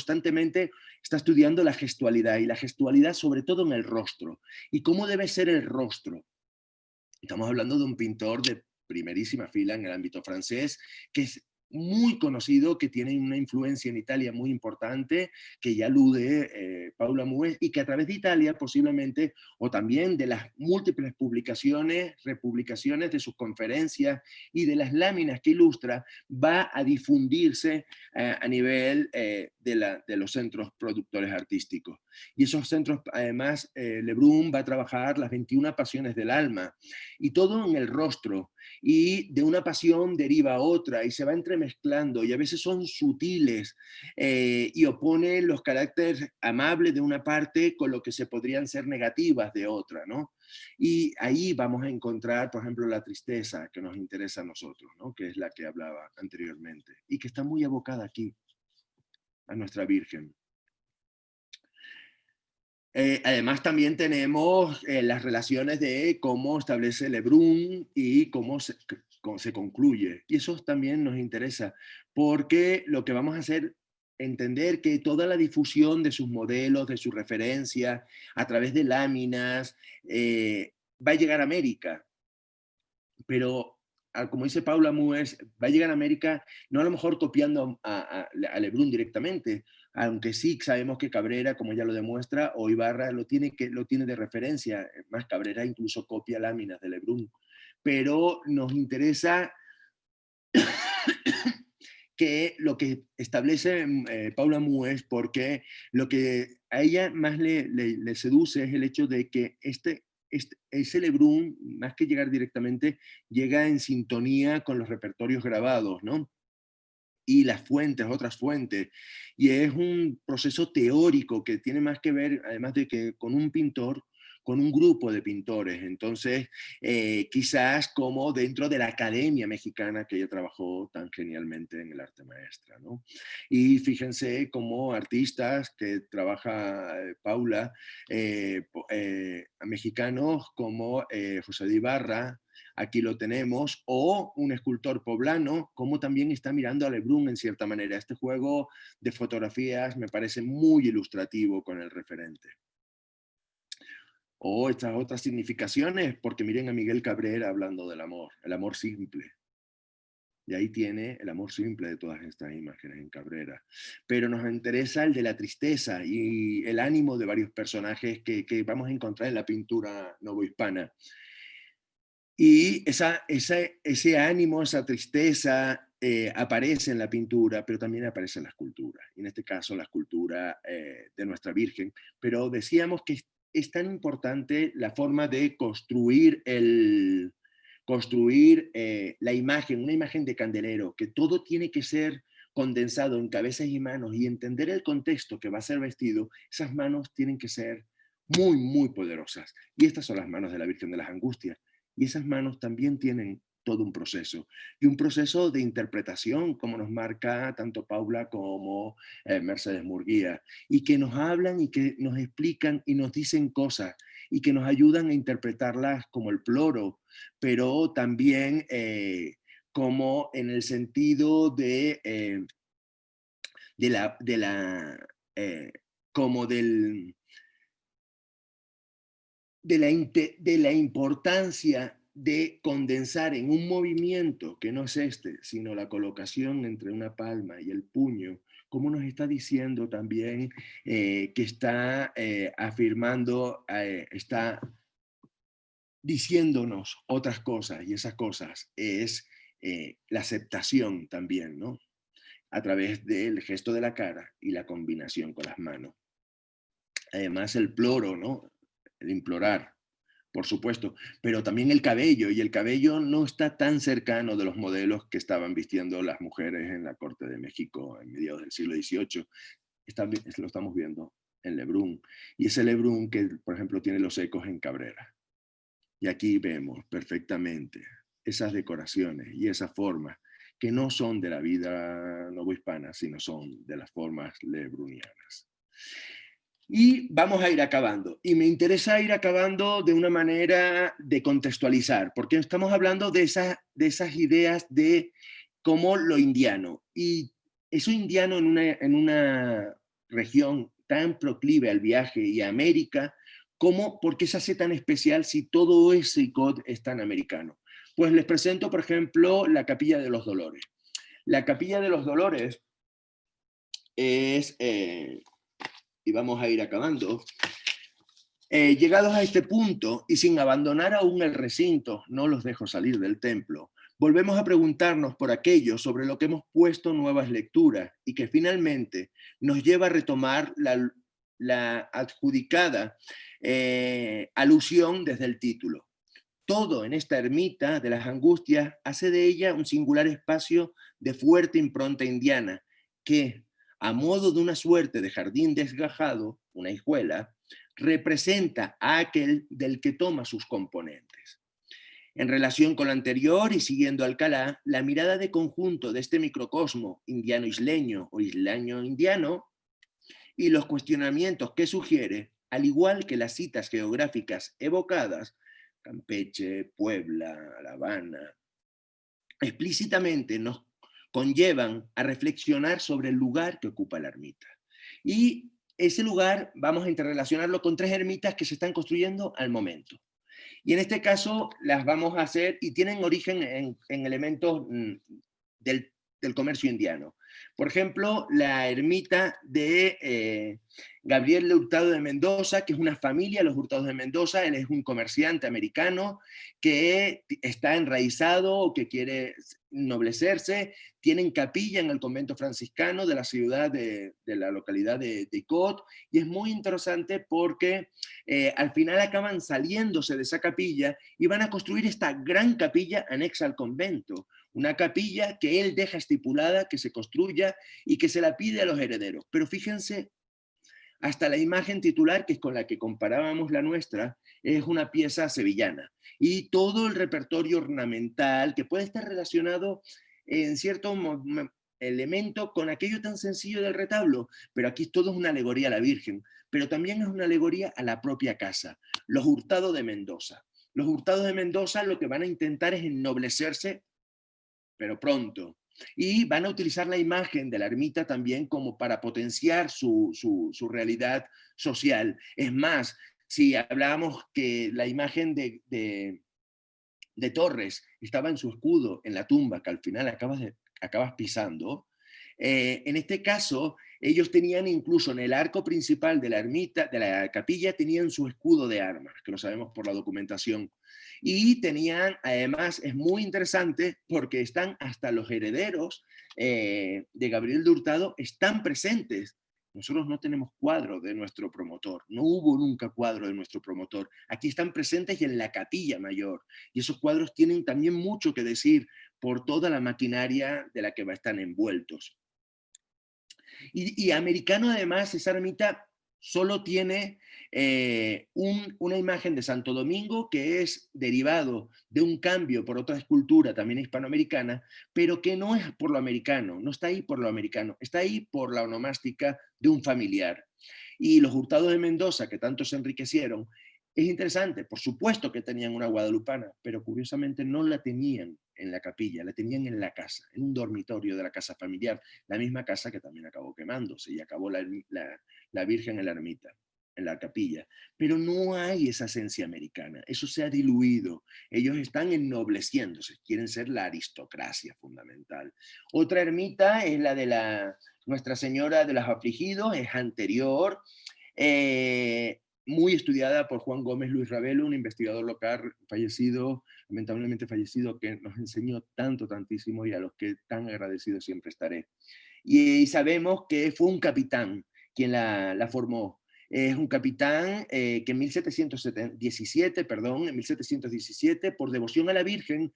estudiando la gestualidad, y la gestualidad sobre todo en el rostro. ¿Y cómo debe ser el rostro? Estamos hablando de un pintor de primerísima fila en el ámbito francés, que es muy conocido, que tiene una influencia en Italia muy importante, que ya alude Paula Mues, y que a través de Italia posiblemente, o también de las múltiples republicaciones de sus conferencias y de las láminas que ilustra, va a difundirse a nivel de los centros productores artísticos. Y esos centros, además, Lebrun va a trabajar las 21 pasiones del alma, y todo en el rostro, y de una pasión deriva a otra y se va entremezclando, y a veces son sutiles, y opone los caracteres amables de una parte con lo que se podrían ser negativas de otra, ¿no? Y ahí vamos a encontrar, por ejemplo, la tristeza que nos interesa a nosotros, ¿no? Que es la que hablaba anteriormente y que está muy abocada aquí, a nuestra Virgen. Además también tenemos las relaciones de cómo establece Lebrun y cómo se concluye. Y eso también nos interesa, porque lo que vamos a hacer entender que toda la difusión de sus modelos, de sus referencias, a través de láminas, va a llegar a América. Pero, como dice Paula Mues, va a llegar a América no a lo mejor copiando a Lebrun directamente, aunque sí sabemos que Cabrera, como ya lo demuestra, o Ibarra lo tiene de referencia. Más, Cabrera incluso copia láminas de Lebrun. Pero nos interesa que lo que establece Paula Mues, porque lo que a ella más le seduce es el hecho de que ese Lebrun, más que llegar directamente, llega en sintonía con los repertorios grabados, ¿no? Y las fuentes, otras fuentes. Y es un proceso teórico que tiene más que ver, además de que con un pintor, con un grupo de pintores. Entonces, quizás como dentro de la Academia Mexicana que ella trabajó tan genialmente en el arte maestra, ¿no? Y fíjense como artistas que trabaja Paula, mexicanos como José de Ibarra, aquí lo tenemos, o un escultor poblano, como también está mirando a Lebrun en cierta manera. Este juego de fotografías me parece muy ilustrativo con el referente. O estas otras significaciones, porque miren a Miguel Cabrera hablando del amor, el amor simple. Y ahí tiene el amor simple de todas estas imágenes en Cabrera. Pero nos interesa el de la tristeza y el ánimo de varios personajes que vamos a encontrar en la pintura novohispana. Y ese ánimo, esa tristeza aparece en la pintura, pero también aparece en la escultura. Y en este caso, la escultura de nuestra Virgen. Pero decíamos que es tan importante la forma de construir la imagen, una imagen de candelero, que todo tiene que ser condensado en cabezas y manos y entender el contexto que va a ser vestido. Esas manos tienen que ser muy, muy poderosas. Y estas son las manos de la Virgen de las Angustias. Y esas manos también tienen todo un proceso. Y un proceso de interpretación, como nos marca tanto Paula como Mercedes Murguía. Y que nos hablan y que nos explican y nos dicen cosas y que nos ayudan a interpretarlas como el ploro, pero también como en el sentido como de la importancia de condensar en un movimiento que no es este, sino la colocación entre una palma y el puño, como nos está diciendo también que está afirmando, está diciéndonos otras cosas, y esas cosas es la aceptación también, ¿no? A través del gesto de la cara y la combinación con las manos. Además el ploro, ¿no? El implorar, por supuesto, pero también el cabello, y el cabello no está tan cercano de los modelos que estaban vistiendo las mujeres en la corte de México en mediados del siglo XVIII. Lo estamos viendo en Lebrun, y ese Lebrun que, por ejemplo, tiene los ecos en Cabrera. Y aquí vemos perfectamente esas decoraciones y esas formas que no son de la vida novohispana, sino son de las formas lebrunianas. Y vamos a ir acabando. Y me interesa ir acabando de una manera de contextualizar, porque estamos hablando de esas ideas de cómo lo indiano. Y eso indiano en una región tan proclive al viaje y a América, ¿por qué se hace tan especial si todo ese ICOD es tan americano? Pues les presento, por ejemplo, la Capilla de los Dolores. La Capilla de los Dolores es... y vamos a ir acabando. Llegados a este punto y sin abandonar aún el recinto, no los dejo salir del templo, volvemos a preguntarnos por aquello sobre lo que hemos puesto nuevas lecturas y que finalmente nos lleva a retomar la adjudicada alusión desde el título. Todo en esta ermita de las Angustias hace de ella un singular espacio de fuerte impronta indiana que, a modo de una suerte de jardín desgajado, una hijuela, representa a aquel del que toma sus componentes. En relación con lo anterior y siguiendo Alcalá, la mirada de conjunto de este microcosmo indiano-isleño o isleño-indiano y los cuestionamientos que sugiere, al igual que las citas geográficas evocadas, Campeche, Puebla, La Habana, explícitamente nos conllevan a reflexionar sobre el lugar que ocupa la ermita. Y ese lugar vamos a interrelacionarlo con 3 ermitas que se están construyendo al momento. Y en este caso las vamos a hacer y tienen origen en elementos del comercio indiano. Por ejemplo, la ermita de Gabriel de Hurtado de Mendoza, que es una familia, los Hurtados de Mendoza. Él es un comerciante americano que está enraizado o que quiere ennoblecerse. Tienen capilla en el convento franciscano de la ciudad de la localidad de Icod, y es muy interesante porque al final acaban saliéndose de esa capilla y van a construir esta gran capilla anexa al convento, una capilla que él deja estipulada que se construya y que se la pide a los herederos. Pero fíjense, hasta la imagen titular, que es con la que comparábamos la nuestra, es una pieza sevillana. Y todo el repertorio ornamental, que puede estar relacionado en cierto elemento con aquello tan sencillo del retablo, pero aquí todo es una alegoría a la Virgen, pero también es una alegoría a la propia casa, los Hurtados de Mendoza. Los Hurtados de Mendoza lo que van a intentar es ennoblecerse, pero pronto. Y van a utilizar la imagen de la ermita también como para potenciar su realidad social. Es más, si hablábamos que la imagen de Torres estaba en su escudo, en la tumba, que al final acabas pisando, en este caso, ellos tenían incluso en el arco principal de la ermita, de la capilla, tenían su escudo de armas, que lo sabemos por la documentación. Y tenían, además, es muy interesante porque están hasta los herederos de Gabriel de Hurtado, están presentes. Nosotros no tenemos cuadro de nuestro promotor, no hubo nunca cuadro de nuestro promotor. Aquí están presentes y en la capilla mayor. Y esos cuadros tienen también mucho que decir por toda la maquinaria de la que están envueltos. Y americano, además, esa ermita solo tiene una imagen de Santo Domingo que es derivado de un cambio por otra escultura también hispanoamericana, pero que no es por lo americano, no está ahí por lo americano, está ahí por la onomástica de un familiar. Y los Hurtados de Mendoza, que tanto se enriquecieron, es interesante, por supuesto que tenían una guadalupana, pero curiosamente no la tenían en la capilla, la tenían en la casa, en un dormitorio de la casa familiar, la misma casa que también acabó quemándose y acabó la Virgen en la ermita, en la capilla. Pero no hay esa esencia americana, eso se ha diluido, ellos están ennobleciéndose, quieren ser la aristocracia fundamental. Otra ermita es la de Nuestra Señora de los Afligidos, es anterior, muy estudiada por Juan Gómez Luis Ravelo, un investigador local fallecido, lamentablemente fallecido, que nos enseñó tanto, tantísimo, y a los que tan agradecidos siempre estaré. Y sabemos que fue un capitán quien la formó. Es un capitán que en 1717, por devoción a la Virgen,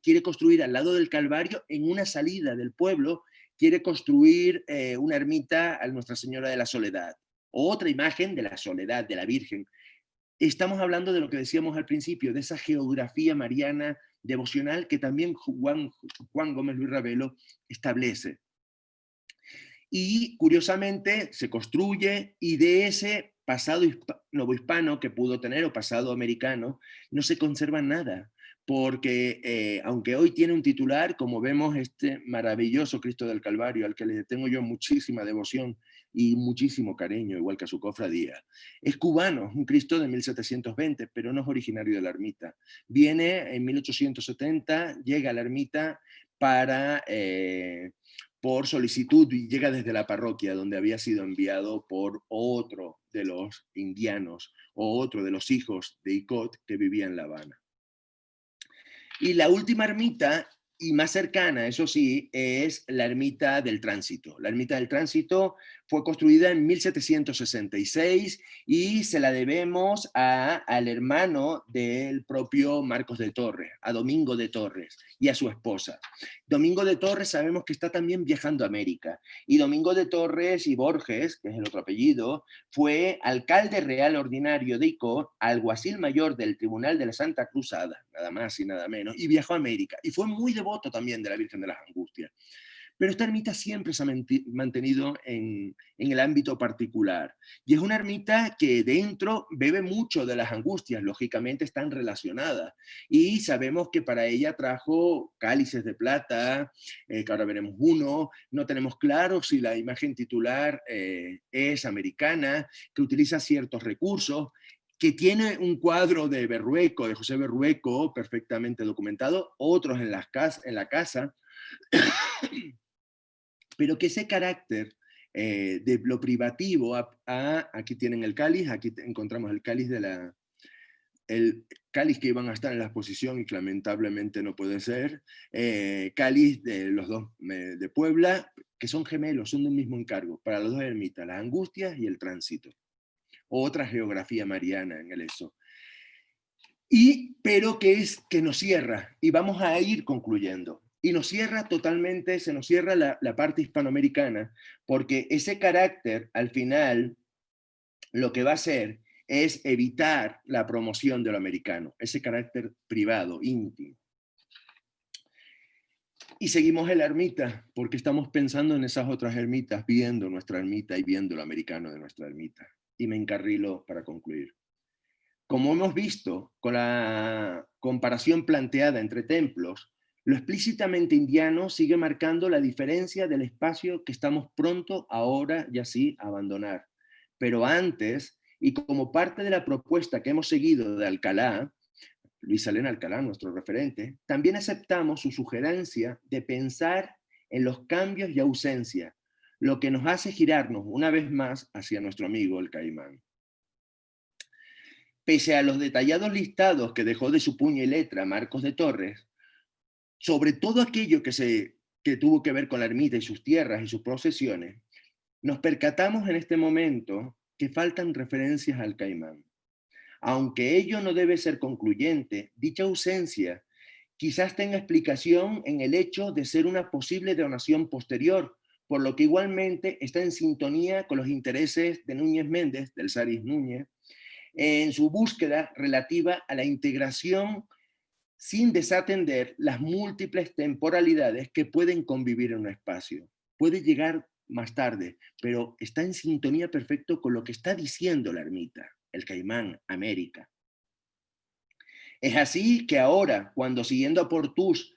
quiere construir al lado del Calvario, en una salida del pueblo, quiere construir una ermita a Nuestra Señora de la Soledad. Otra imagen de la soledad de la Virgen. Estamos hablando de lo que decíamos al principio, de esa geografía mariana devocional que también Juan Gómez Luis Ravelo establece. Y curiosamente se construye, y de ese pasado novohispano que pudo tener, o pasado americano, no se conserva nada, porque aunque hoy tiene un titular, como vemos, este maravilloso Cristo del Calvario, al que le tengo yo muchísima devoción y muchísimo cariño, igual que a su cofradía, es cubano, un Cristo de 1720, pero no es originario de la ermita. Viene en 1870, llega a la ermita por solicitud, y llega desde la parroquia donde había sido enviado por otro de los indianos o otro de los hijos de Icod que vivía en La Habana. Y la última ermita, y más cercana, eso sí, es la Ermita del Tránsito. La Ermita del Tránsito fue construida en 1766 y se la debemos al hermano del propio Marcos de Torres, a Domingo de Torres, y a su esposa. Domingo de Torres sabemos que está también viajando a América, y Domingo de Torres y Borges, que es el otro apellido, fue alcalde real ordinario de Icod, alguacil mayor del Tribunal de la Santa Cruzada, nada más y nada menos, y viajó a América, y fue muy devoto también de la Virgen de las Angustias. Pero esta ermita siempre se ha mantenido en el ámbito particular. Y es una ermita que dentro bebe mucho de las angustias, lógicamente están relacionadas. Y sabemos que para ella trajo cálices de plata, que ahora veremos uno. No tenemos claro si la imagen titular es americana, que utiliza ciertos recursos, que tiene un cuadro de Berrueco, de José Berrueco, perfectamente documentado, otros en la casa, Pero que ese carácter de lo privativo, aquí tienen el cáliz, aquí encontramos el cáliz el cáliz que iban a estar en la exposición y que lamentablemente no puede ser, cáliz de los dos de Puebla, que son gemelos, son del mismo encargo, para los dos ermitas, las angustias y el tránsito, o otra geografía mariana en el eso. Pero que nos cierra, y vamos a ir concluyendo. Y nos cierra totalmente, se nos cierra la parte hispanoamericana, porque ese carácter, al final, lo que va a hacer es evitar la promoción de lo americano, ese carácter privado, íntimo. Y seguimos en la ermita, porque estamos pensando en esas otras ermitas, viendo nuestra ermita y viendo lo americano de nuestra ermita. Y me encarrilo para concluir. Como hemos visto con la comparación planteada entre templos, lo explícitamente indiano sigue marcando la diferencia del espacio que estamos pronto ahora y así a abandonar. Pero antes, y como parte de la propuesta que hemos seguido de Alcalá, Luis Alén Alcalá, nuestro referente, también aceptamos su sugerencia de pensar en los cambios y ausencia, lo que nos hace girarnos una vez más hacia nuestro amigo el Caimán. Pese a los detallados listados que dejó de su puño y letra Marcos de Torres, sobre todo aquello que tuvo que ver con la ermita y sus tierras y sus procesiones, nos percatamos en este momento que faltan referencias al Caimán. Aunque ello no debe ser concluyente, dicha ausencia quizás tenga explicación en el hecho de ser una posible donación posterior, por lo que igualmente está en sintonía con los intereses de Núñez Méndez, del Saris Núñez, en su búsqueda relativa a la integración sin desatender las múltiples temporalidades que pueden convivir en un espacio. Puede llegar más tarde, pero está en sintonía perfecto con lo que está diciendo la ermita, el Caimán, América. Es así que ahora, cuando siguiendo a Portús,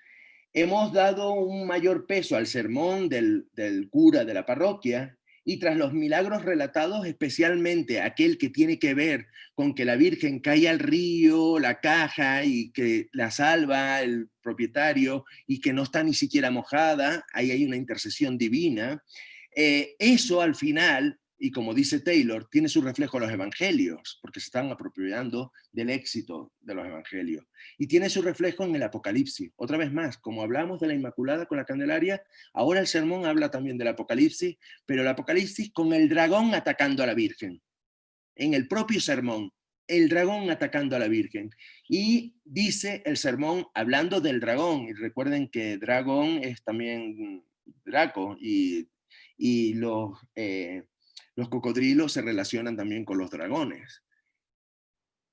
hemos dado un mayor peso al sermón del cura de la parroquia, y tras los milagros relatados, especialmente aquel que tiene que ver con que la Virgen cae al río, la caja y que la salva el propietario y que no está ni siquiera mojada, ahí hay una intercesión divina, eso al final, y como dice Taylor, tiene su reflejo en los evangelios, porque se están apropiando del éxito de los evangelios. Y tiene su reflejo en el Apocalipsis. Otra vez más, como hablamos de la Inmaculada con la Candelaria, ahora el sermón habla también del Apocalipsis, pero el Apocalipsis con el dragón atacando a la Virgen. En el propio sermón, el dragón atacando a la Virgen. Y dice el sermón hablando del dragón. Y recuerden que dragón es también Draco, y los cocodrilos se relacionan también con los dragones.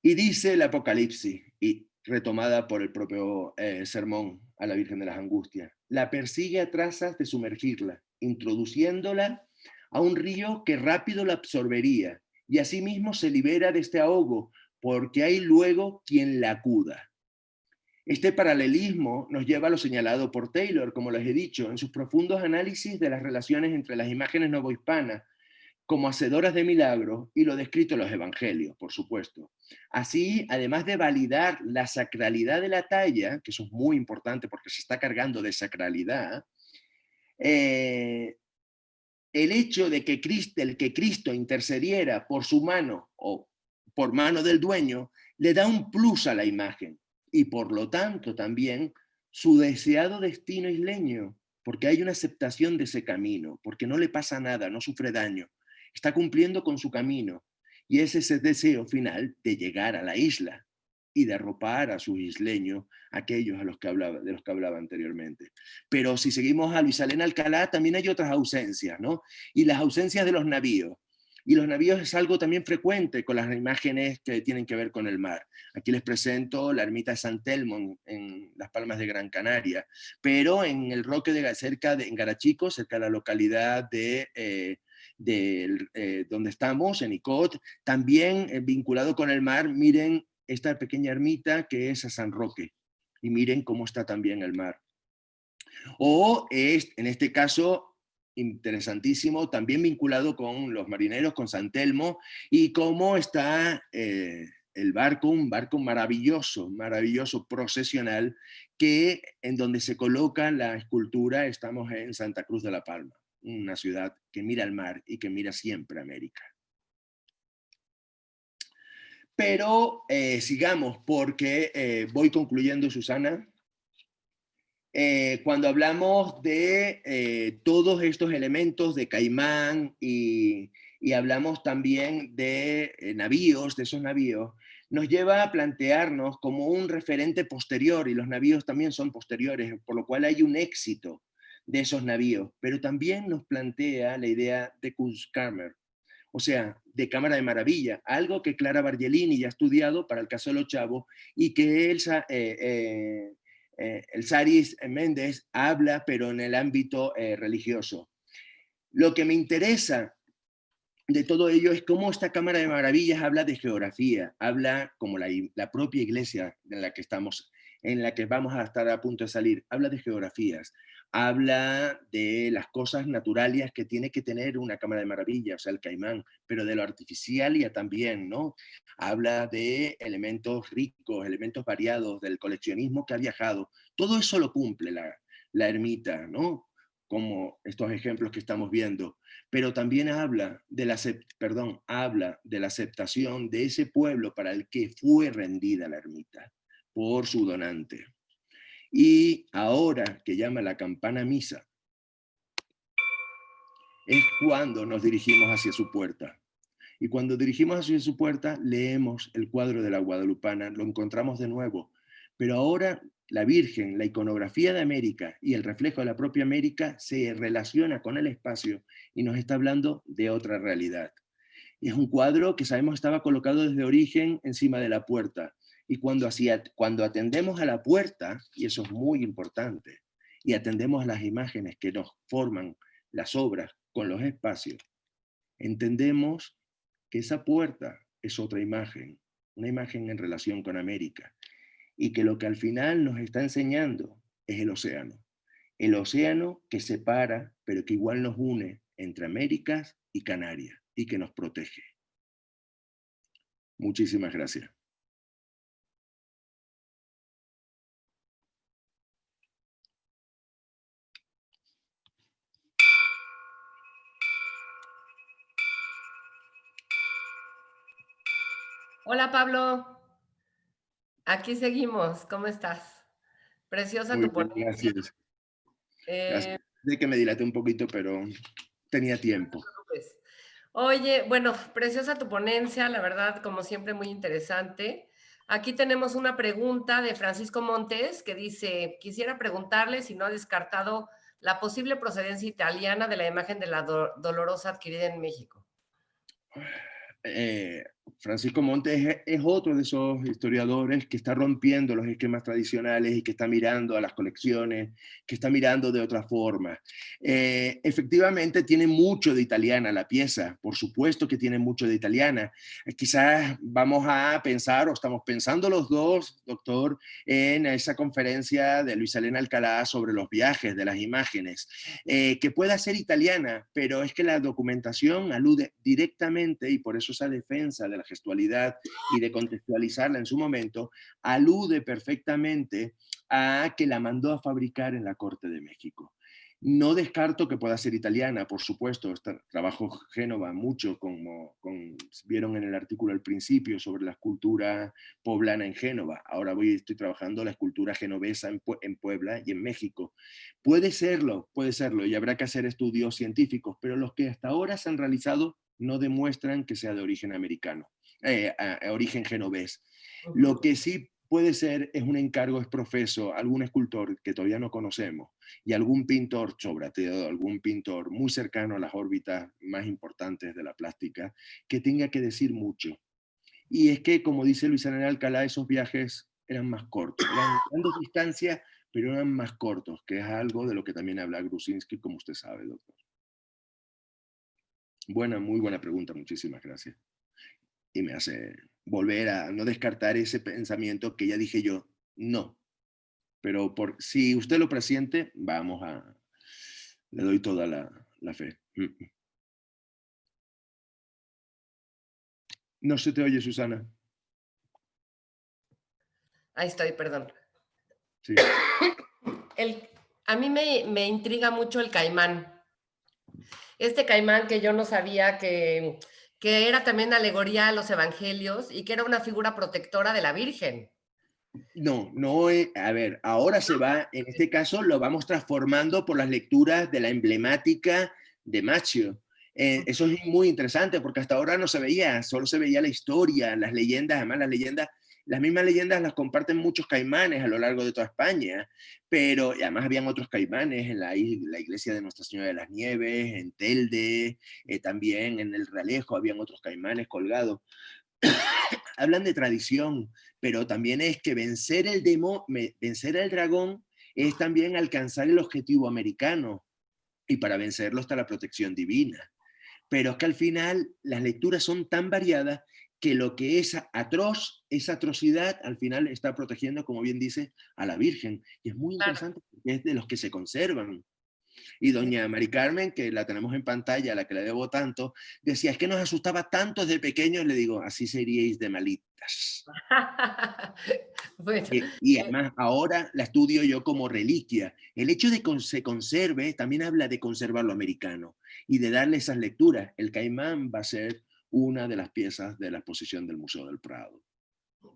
Y dice el Apocalipsis, y retomada por el propio sermón a la Virgen de las Angustias, la persigue a trazas de sumergirla, introduciéndola a un río que rápido la absorbería, y asimismo se libera de este ahogo, porque hay luego quien la acuda. Este paralelismo nos lleva a lo señalado por Taylor, como les he dicho, en sus profundos análisis de las relaciones entre las imágenes novohispanas como hacedoras de milagros y lo descrito en los evangelios, por supuesto. Así, además de validar la sacralidad de la talla, que eso es muy importante porque se está cargando de sacralidad, el hecho de que Cristo intercediera por su mano o por mano del dueño, le da un plus a la imagen y por lo tanto también su deseado destino isleño, porque hay una aceptación de ese camino, porque no le pasa nada, no sufre daño, está cumpliendo con su camino y es ese deseo final de llegar a la isla y de arropar a sus isleños, aquellos de los que hablaba anteriormente. Pero si seguimos a Luis Alén Alcalá, también hay otras ausencias, ¿no? Y las ausencias de los navíos. Y los navíos es algo también frecuente con las imágenes que tienen que ver con el mar. Aquí les presento la ermita de San Telmo en Las Palmas de Gran Canaria, pero en el roque en Garachico, cerca de la localidad donde estamos, en Icod, también vinculado con el mar, miren esta pequeña ermita que es a San Roque, y miren cómo está también el mar. O en este caso, interesantísimo, también vinculado con los marineros, con San Telmo, y cómo está el barco, un barco maravilloso, maravilloso, procesional, que en donde se coloca la escultura, estamos en Santa Cruz de la Palma, una ciudad que mira al mar y que mira siempre a América. Pero sigamos, porque voy concluyendo, Susana. Cuando hablamos de todos estos elementos de Caimán y hablamos también de navíos, de esos navíos, nos lleva a plantearnos como un referente posterior, y los navíos también son posteriores, por lo cual hay un éxito de esos navíos, pero también nos plantea la idea de Kunstkammer, o sea, de Cámara de Maravilla, algo que Clara Bargellini ya ha estudiado para el caso de los Chavos y que el Saris Méndez habla, pero en el ámbito religioso. Lo que me interesa de todo ello es cómo esta Cámara de Maravillas habla de geografía, habla como la propia iglesia en la que estamos, en la que vamos a estar a punto de salir, habla de geografías, habla de las cosas naturales que tiene que tener una Cámara de Maravillas, o sea, el Caimán, pero de lo artificial ya también, ¿no? Habla de elementos ricos, elementos variados, del coleccionismo que ha viajado. Todo eso lo cumple la ermita, ¿no? Como estos ejemplos que estamos viendo, pero también habla de habla de la aceptación de ese pueblo para el que fue rendida la ermita por su donante. Y ahora que llama la campana misa, es cuando nos dirigimos hacia su puerta. Y cuando dirigimos hacia su puerta, leemos el cuadro de la Guadalupana, lo encontramos de nuevo. Pero ahora la Virgen, la iconografía de América y el reflejo de la propia América se relaciona con el espacio y nos está hablando de otra realidad. Es un cuadro que sabemos estaba colocado desde origen encima de la puerta. Y cuando atendemos a la puerta, y eso es muy importante, y atendemos a las imágenes que nos forman las obras con los espacios, entendemos que esa puerta es otra imagen, una imagen en relación con América, y que lo que al final nos está enseñando es el océano que separa, pero que igual nos une entre Américas y Canarias, y que nos protege. Muchísimas gracias. Hola Pablo, aquí seguimos, ¿cómo estás? Preciosa Muy tu bien, ponencia. gracias. Eh, Gracias. De que me dilaté un poquito, pero tenía tiempo. pues, oye, bueno, preciosa tu ponencia, la verdad, como siempre, muy interesante. Aquí tenemos una pregunta de Francisco Montes que dice, quisiera preguntarle si no ha descartado la posible procedencia italiana de la imagen de la Dolorosa adquirida en México. eh, Francisco Montes es otro de esos historiadores que está rompiendo los esquemas tradicionales y que está mirando a las colecciones, que está mirando de otra forma. Efectivamente tiene mucho de italiana la pieza, por supuesto que tiene mucho de italiana. Quizás vamos a pensar, o estamos pensando los dos, doctor, en esa conferencia de Luisa Elena Alcalá sobre los viajes de las imágenes, que pueda ser italiana, pero es que la documentación alude directamente, y por eso esa defensa de la gestualidad y de contextualizarla en su momento, alude perfectamente a que la mandó a fabricar en la Corte de México. No descarto que pueda ser italiana, por supuesto. Trabajo Génova mucho, como vieron en el artículo al principio sobre la escultura poblana en Génova. Ahora estoy trabajando la escultura genovesa en Puebla y en México. Puede serlo, y habrá que hacer estudios científicos, pero los que hasta ahora se han realizado no demuestran que sea de origen americano, a origen genovés. Lo que sí puede ser es un encargo exprofeso, algún escultor que todavía no conocemos, y algún pintor, sobre todo algún pintor muy cercano a las órbitas más importantes de la plástica, que tenga que decir mucho. Y es que, como dice Luis Ana Alcalá, esos viajes eran más cortos, eran grandes distancias, pero eran más cortos, que es algo de lo que también habla Grusinski, como usted sabe, doctor. Muy buena pregunta, muchísimas gracias. Y me hace volver a no descartar ese pensamiento que ya dije yo, no. Pero si usted lo presiente, le doy toda la fe. No se te oye, Susana. Ahí estoy, perdón. Sí. El, a mí me intriga mucho el caimán. Este caimán que yo no sabía que era también alegoría a los evangelios y que era una figura protectora de la Virgen. No, no, a ver, ahora se va, en este caso lo vamos transformando por las lecturas de la emblemática de Macchio. Eso es muy interesante porque hasta ahora no se veía, solo se veía la historia, las leyendas, además las leyendas, las mismas leyendas las comparten muchos caimanes a lo largo de toda España, pero y además habían otros caimanes en la iglesia de Nuestra Señora de las Nieves, en Telde, también en el Realejo habían otros caimanes colgados. Hablan de tradición, pero también es que vencer al dragón es también alcanzar el objetivo americano, y para vencerlo está la protección divina. Pero es que al final las lecturas son tan variadas que lo que es atroz, esa atrocidad, al final está protegiendo, como bien dice, a la Virgen. Y es muy Claro. interesante porque es de los que se conservan. Y Sí. doña Mari Carmen, que la tenemos en pantalla, a la que le debo tanto, decía, es que nos asustaba tanto de pequeños, le digo, así seríais de malitas. Bueno, Y además ahora la estudio yo como reliquia. El hecho de que se conserve también habla de conservar lo americano y de darle esas lecturas. El caimán va a ser una de las piezas de la exposición del Museo del Prado.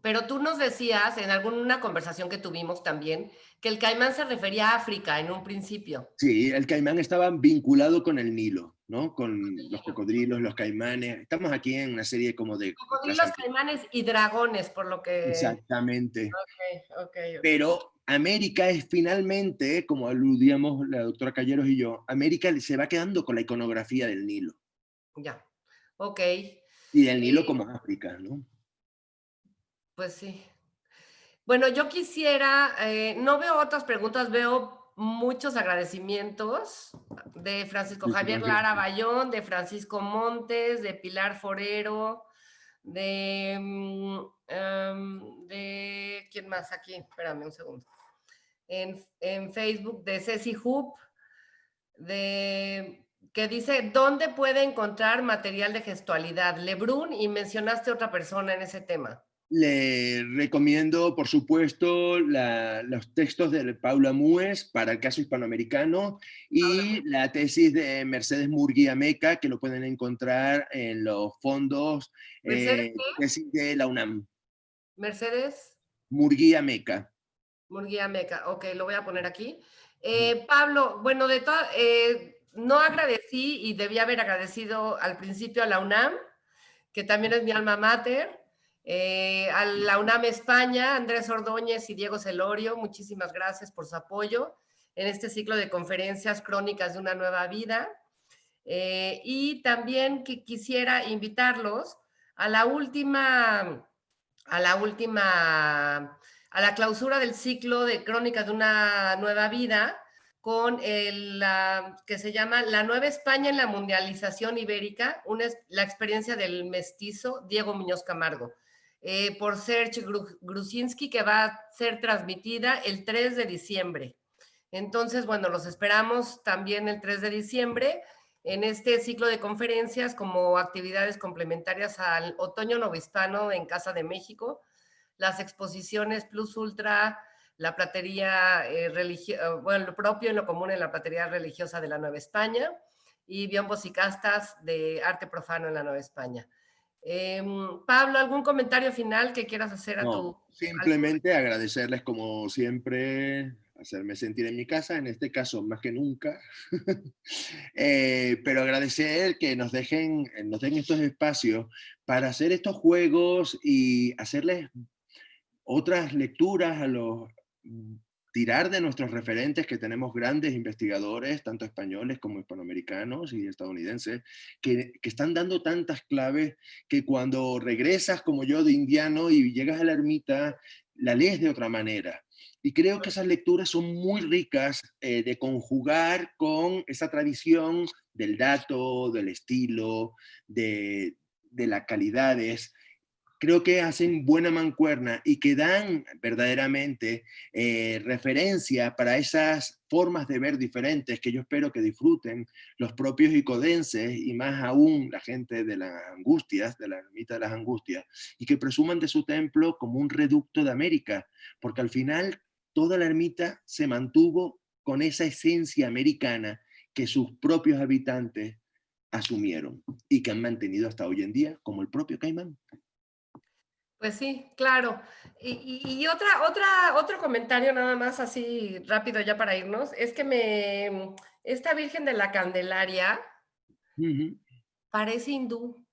pero tú nos decías en alguna conversación que tuvimos también que el caimán se refería a África en un principio. Sí, el caimán estaba vinculado con el Nilo, ¿no? Con los cocodrilos, los caimanes. Estamos aquí en una serie como de clase Cocodrilos, antigua. caimanes y dragones, por lo que... Exactamente. Ok, ok, ok. Pero América es finalmente, como aludíamos la doctora Calleros y yo, América se va quedando con la iconografía del Nilo. Ya, ok. Y del Nilo como África, ¿no? Pues sí. Bueno, yo quisiera, no veo otras preguntas, veo muchos agradecimientos de Francisco Javier Muchísimas Lara gracias. Bayón, de Francisco Montes, de Pilar Forero, de ¿quién más aquí? Espérame un segundo. En Facebook, de Ceci Hoop, que dice, ¿dónde puede encontrar material de gestualidad? Lebrun, y mencionaste otra persona en ese tema. Le recomiendo, por supuesto, los textos de Paula Mues para el caso hispanoamericano y la tesis de Mercedes Murguía Meca, que lo pueden encontrar en los fondos Mercedes, tesis de la UNAM. Mercedes Murguía Meca. Murguía Meca, ok, lo voy a poner aquí. Pablo, bueno, no agradecí y debía haber agradecido al principio a la UNAM, que también es mi alma mater, a la UNAM España, Andrés Ordóñez y Diego Celorio, muchísimas gracias por su apoyo en este ciclo de conferencias crónicas de una nueva vida. Y también que quisiera invitarlos a la última, a la última, a la clausura del ciclo de Crónicas de una Nueva Vida con que se llama La Nueva España en la Mundialización Ibérica, la experiencia del mestizo Diego Muñoz Camargo, por Serge Grusinski, que va a ser transmitida el 3 de diciembre. Entonces, bueno, los esperamos también el 3 de diciembre en este ciclo de conferencias como actividades complementarias al Otoño Novohispano en Casa de México, las exposiciones Plus Ultra, la platería bueno, lo propio y lo común en la platería religiosa de la Nueva España y biombos y castas de arte profano en la Nueva España. Pablo, ¿algún comentario final que quieras hacer a No, al simplemente agradecerles como siempre, hacerme sentir en mi casa, en este caso más que nunca, pero agradecer que nos den estos espacios para hacer estos juegos y hacerles otras lecturas a los tirar de nuestros referentes, que tenemos grandes investigadores, tanto españoles como hispanoamericanos y estadounidenses, que están dando tantas claves que cuando regresas como yo de indiano y llegas a la ermita, la lees de otra manera. Y creo que esas lecturas son muy ricas de conjugar con esa tradición del dato, del estilo, de las calidades creo que hacen buena mancuerna y que dan verdaderamente referencia para esas formas de ver diferentes que yo espero que disfruten los propios icodenses y más aún la gente de las Angustias, de la ermita de las Angustias, y que presuman de su templo como un reducto de América, porque al final toda la ermita se mantuvo con esa esencia americana que sus propios habitantes asumieron y que han mantenido hasta hoy en día, como el propio Caimán. Pues sí, claro. Y otro comentario nada más así rápido ya para irnos, es que esta Virgen de la Candelaria Uh -huh. parece hindú,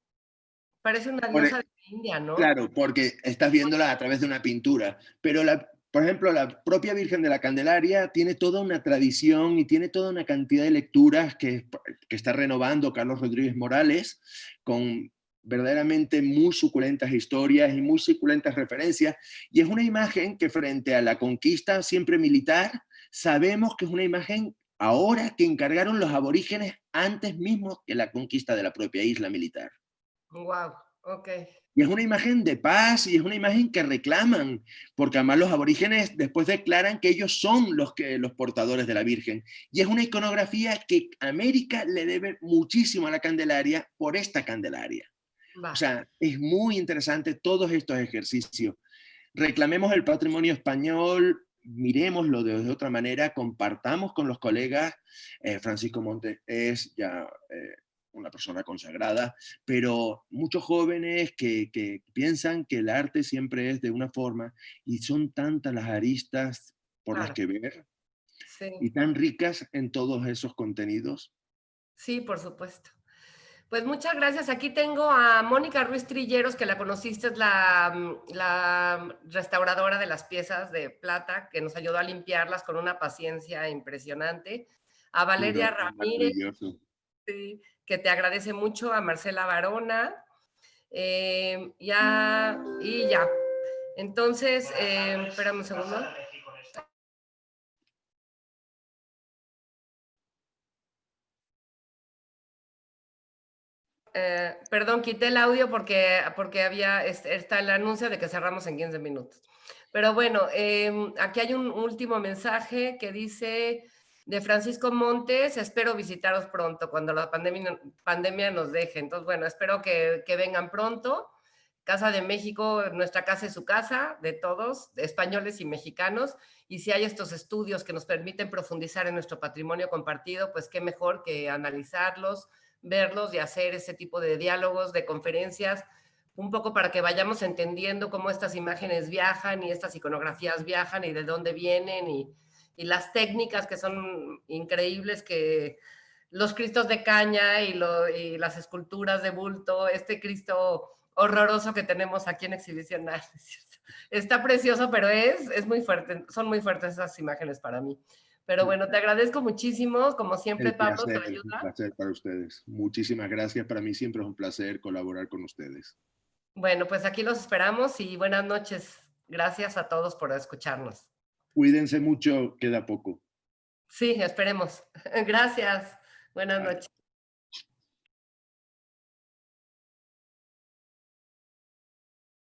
parece una Por, diosa de la India, ¿no? claro, porque estás viéndola a través de una pintura, pero por ejemplo, la propia Virgen de la Candelaria tiene toda una tradición y tiene toda una cantidad de lecturas que está renovando Carlos Rodríguez Morales con verdaderamente muy suculentas historias y muy suculentas referencias, y es una imagen que frente a la conquista siempre militar, sabemos que es una imagen ahora que encargaron los aborígenes antes mismo que la conquista de la propia isla militar. Wow, ok. Y es una imagen de paz y es una imagen que reclaman, porque además los aborígenes después declaran que ellos son los portadores de la Virgen. Y es una iconografía que América le debe muchísimo a la Candelaria por esta Candelaria. Va. O sea, es muy interesante todos estos ejercicios. Reclamemos el patrimonio español, miremoslo de otra manera, compartamos con los colegas. Francisco Montes es ya una persona consagrada, pero muchos jóvenes que piensan que el arte siempre es de una forma y son tantas las aristas por las Claro, que ver sí, y tan ricas en todos esos contenidos. sí, por supuesto. Pues muchas gracias. Aquí tengo a Mónica Ruiz Trilleros, que la conociste, es la restauradora de las piezas de plata, que nos ayudó a limpiarlas con una paciencia impresionante. A Valeria No, Ramírez, maravilloso. sí, que te agradece mucho, a Marcela Barona, y ya. Entonces, espérame un segundo. Perdón, quité el audio porque está el anuncio de que cerramos en 15 minutos. Pero bueno, aquí hay un último mensaje que dice de Francisco Montes: espero visitaros pronto cuando la pandemia nos deje. Entonces, bueno, espero que vengan pronto. Casa de México, nuestra casa es su casa, de todos, de españoles y mexicanos. Y si hay estos estudios que nos permiten profundizar en nuestro patrimonio compartido, pues qué mejor que analizarlos, verlos y hacer ese tipo de diálogos, de conferencias, un poco para que vayamos entendiendo cómo estas imágenes viajan y estas iconografías viajan y de dónde vienen y las técnicas que son increíbles, que los cristos de caña y las esculturas de bulto, este Cristo horroroso que tenemos aquí en exhibición. Está precioso, pero es muy fuerte, son muy fuertes esas imágenes para mí. Pero bueno, te agradezco muchísimo, como siempre, Pablo, tu Es un ayuda. placer para ustedes. Muchísimas gracias. Para mí siempre es un placer colaborar con ustedes. Bueno, pues aquí los esperamos y buenas noches. Gracias a todos por escucharnos. Cuídense mucho, queda poco. Sí, esperemos. Gracias. Buenas noches.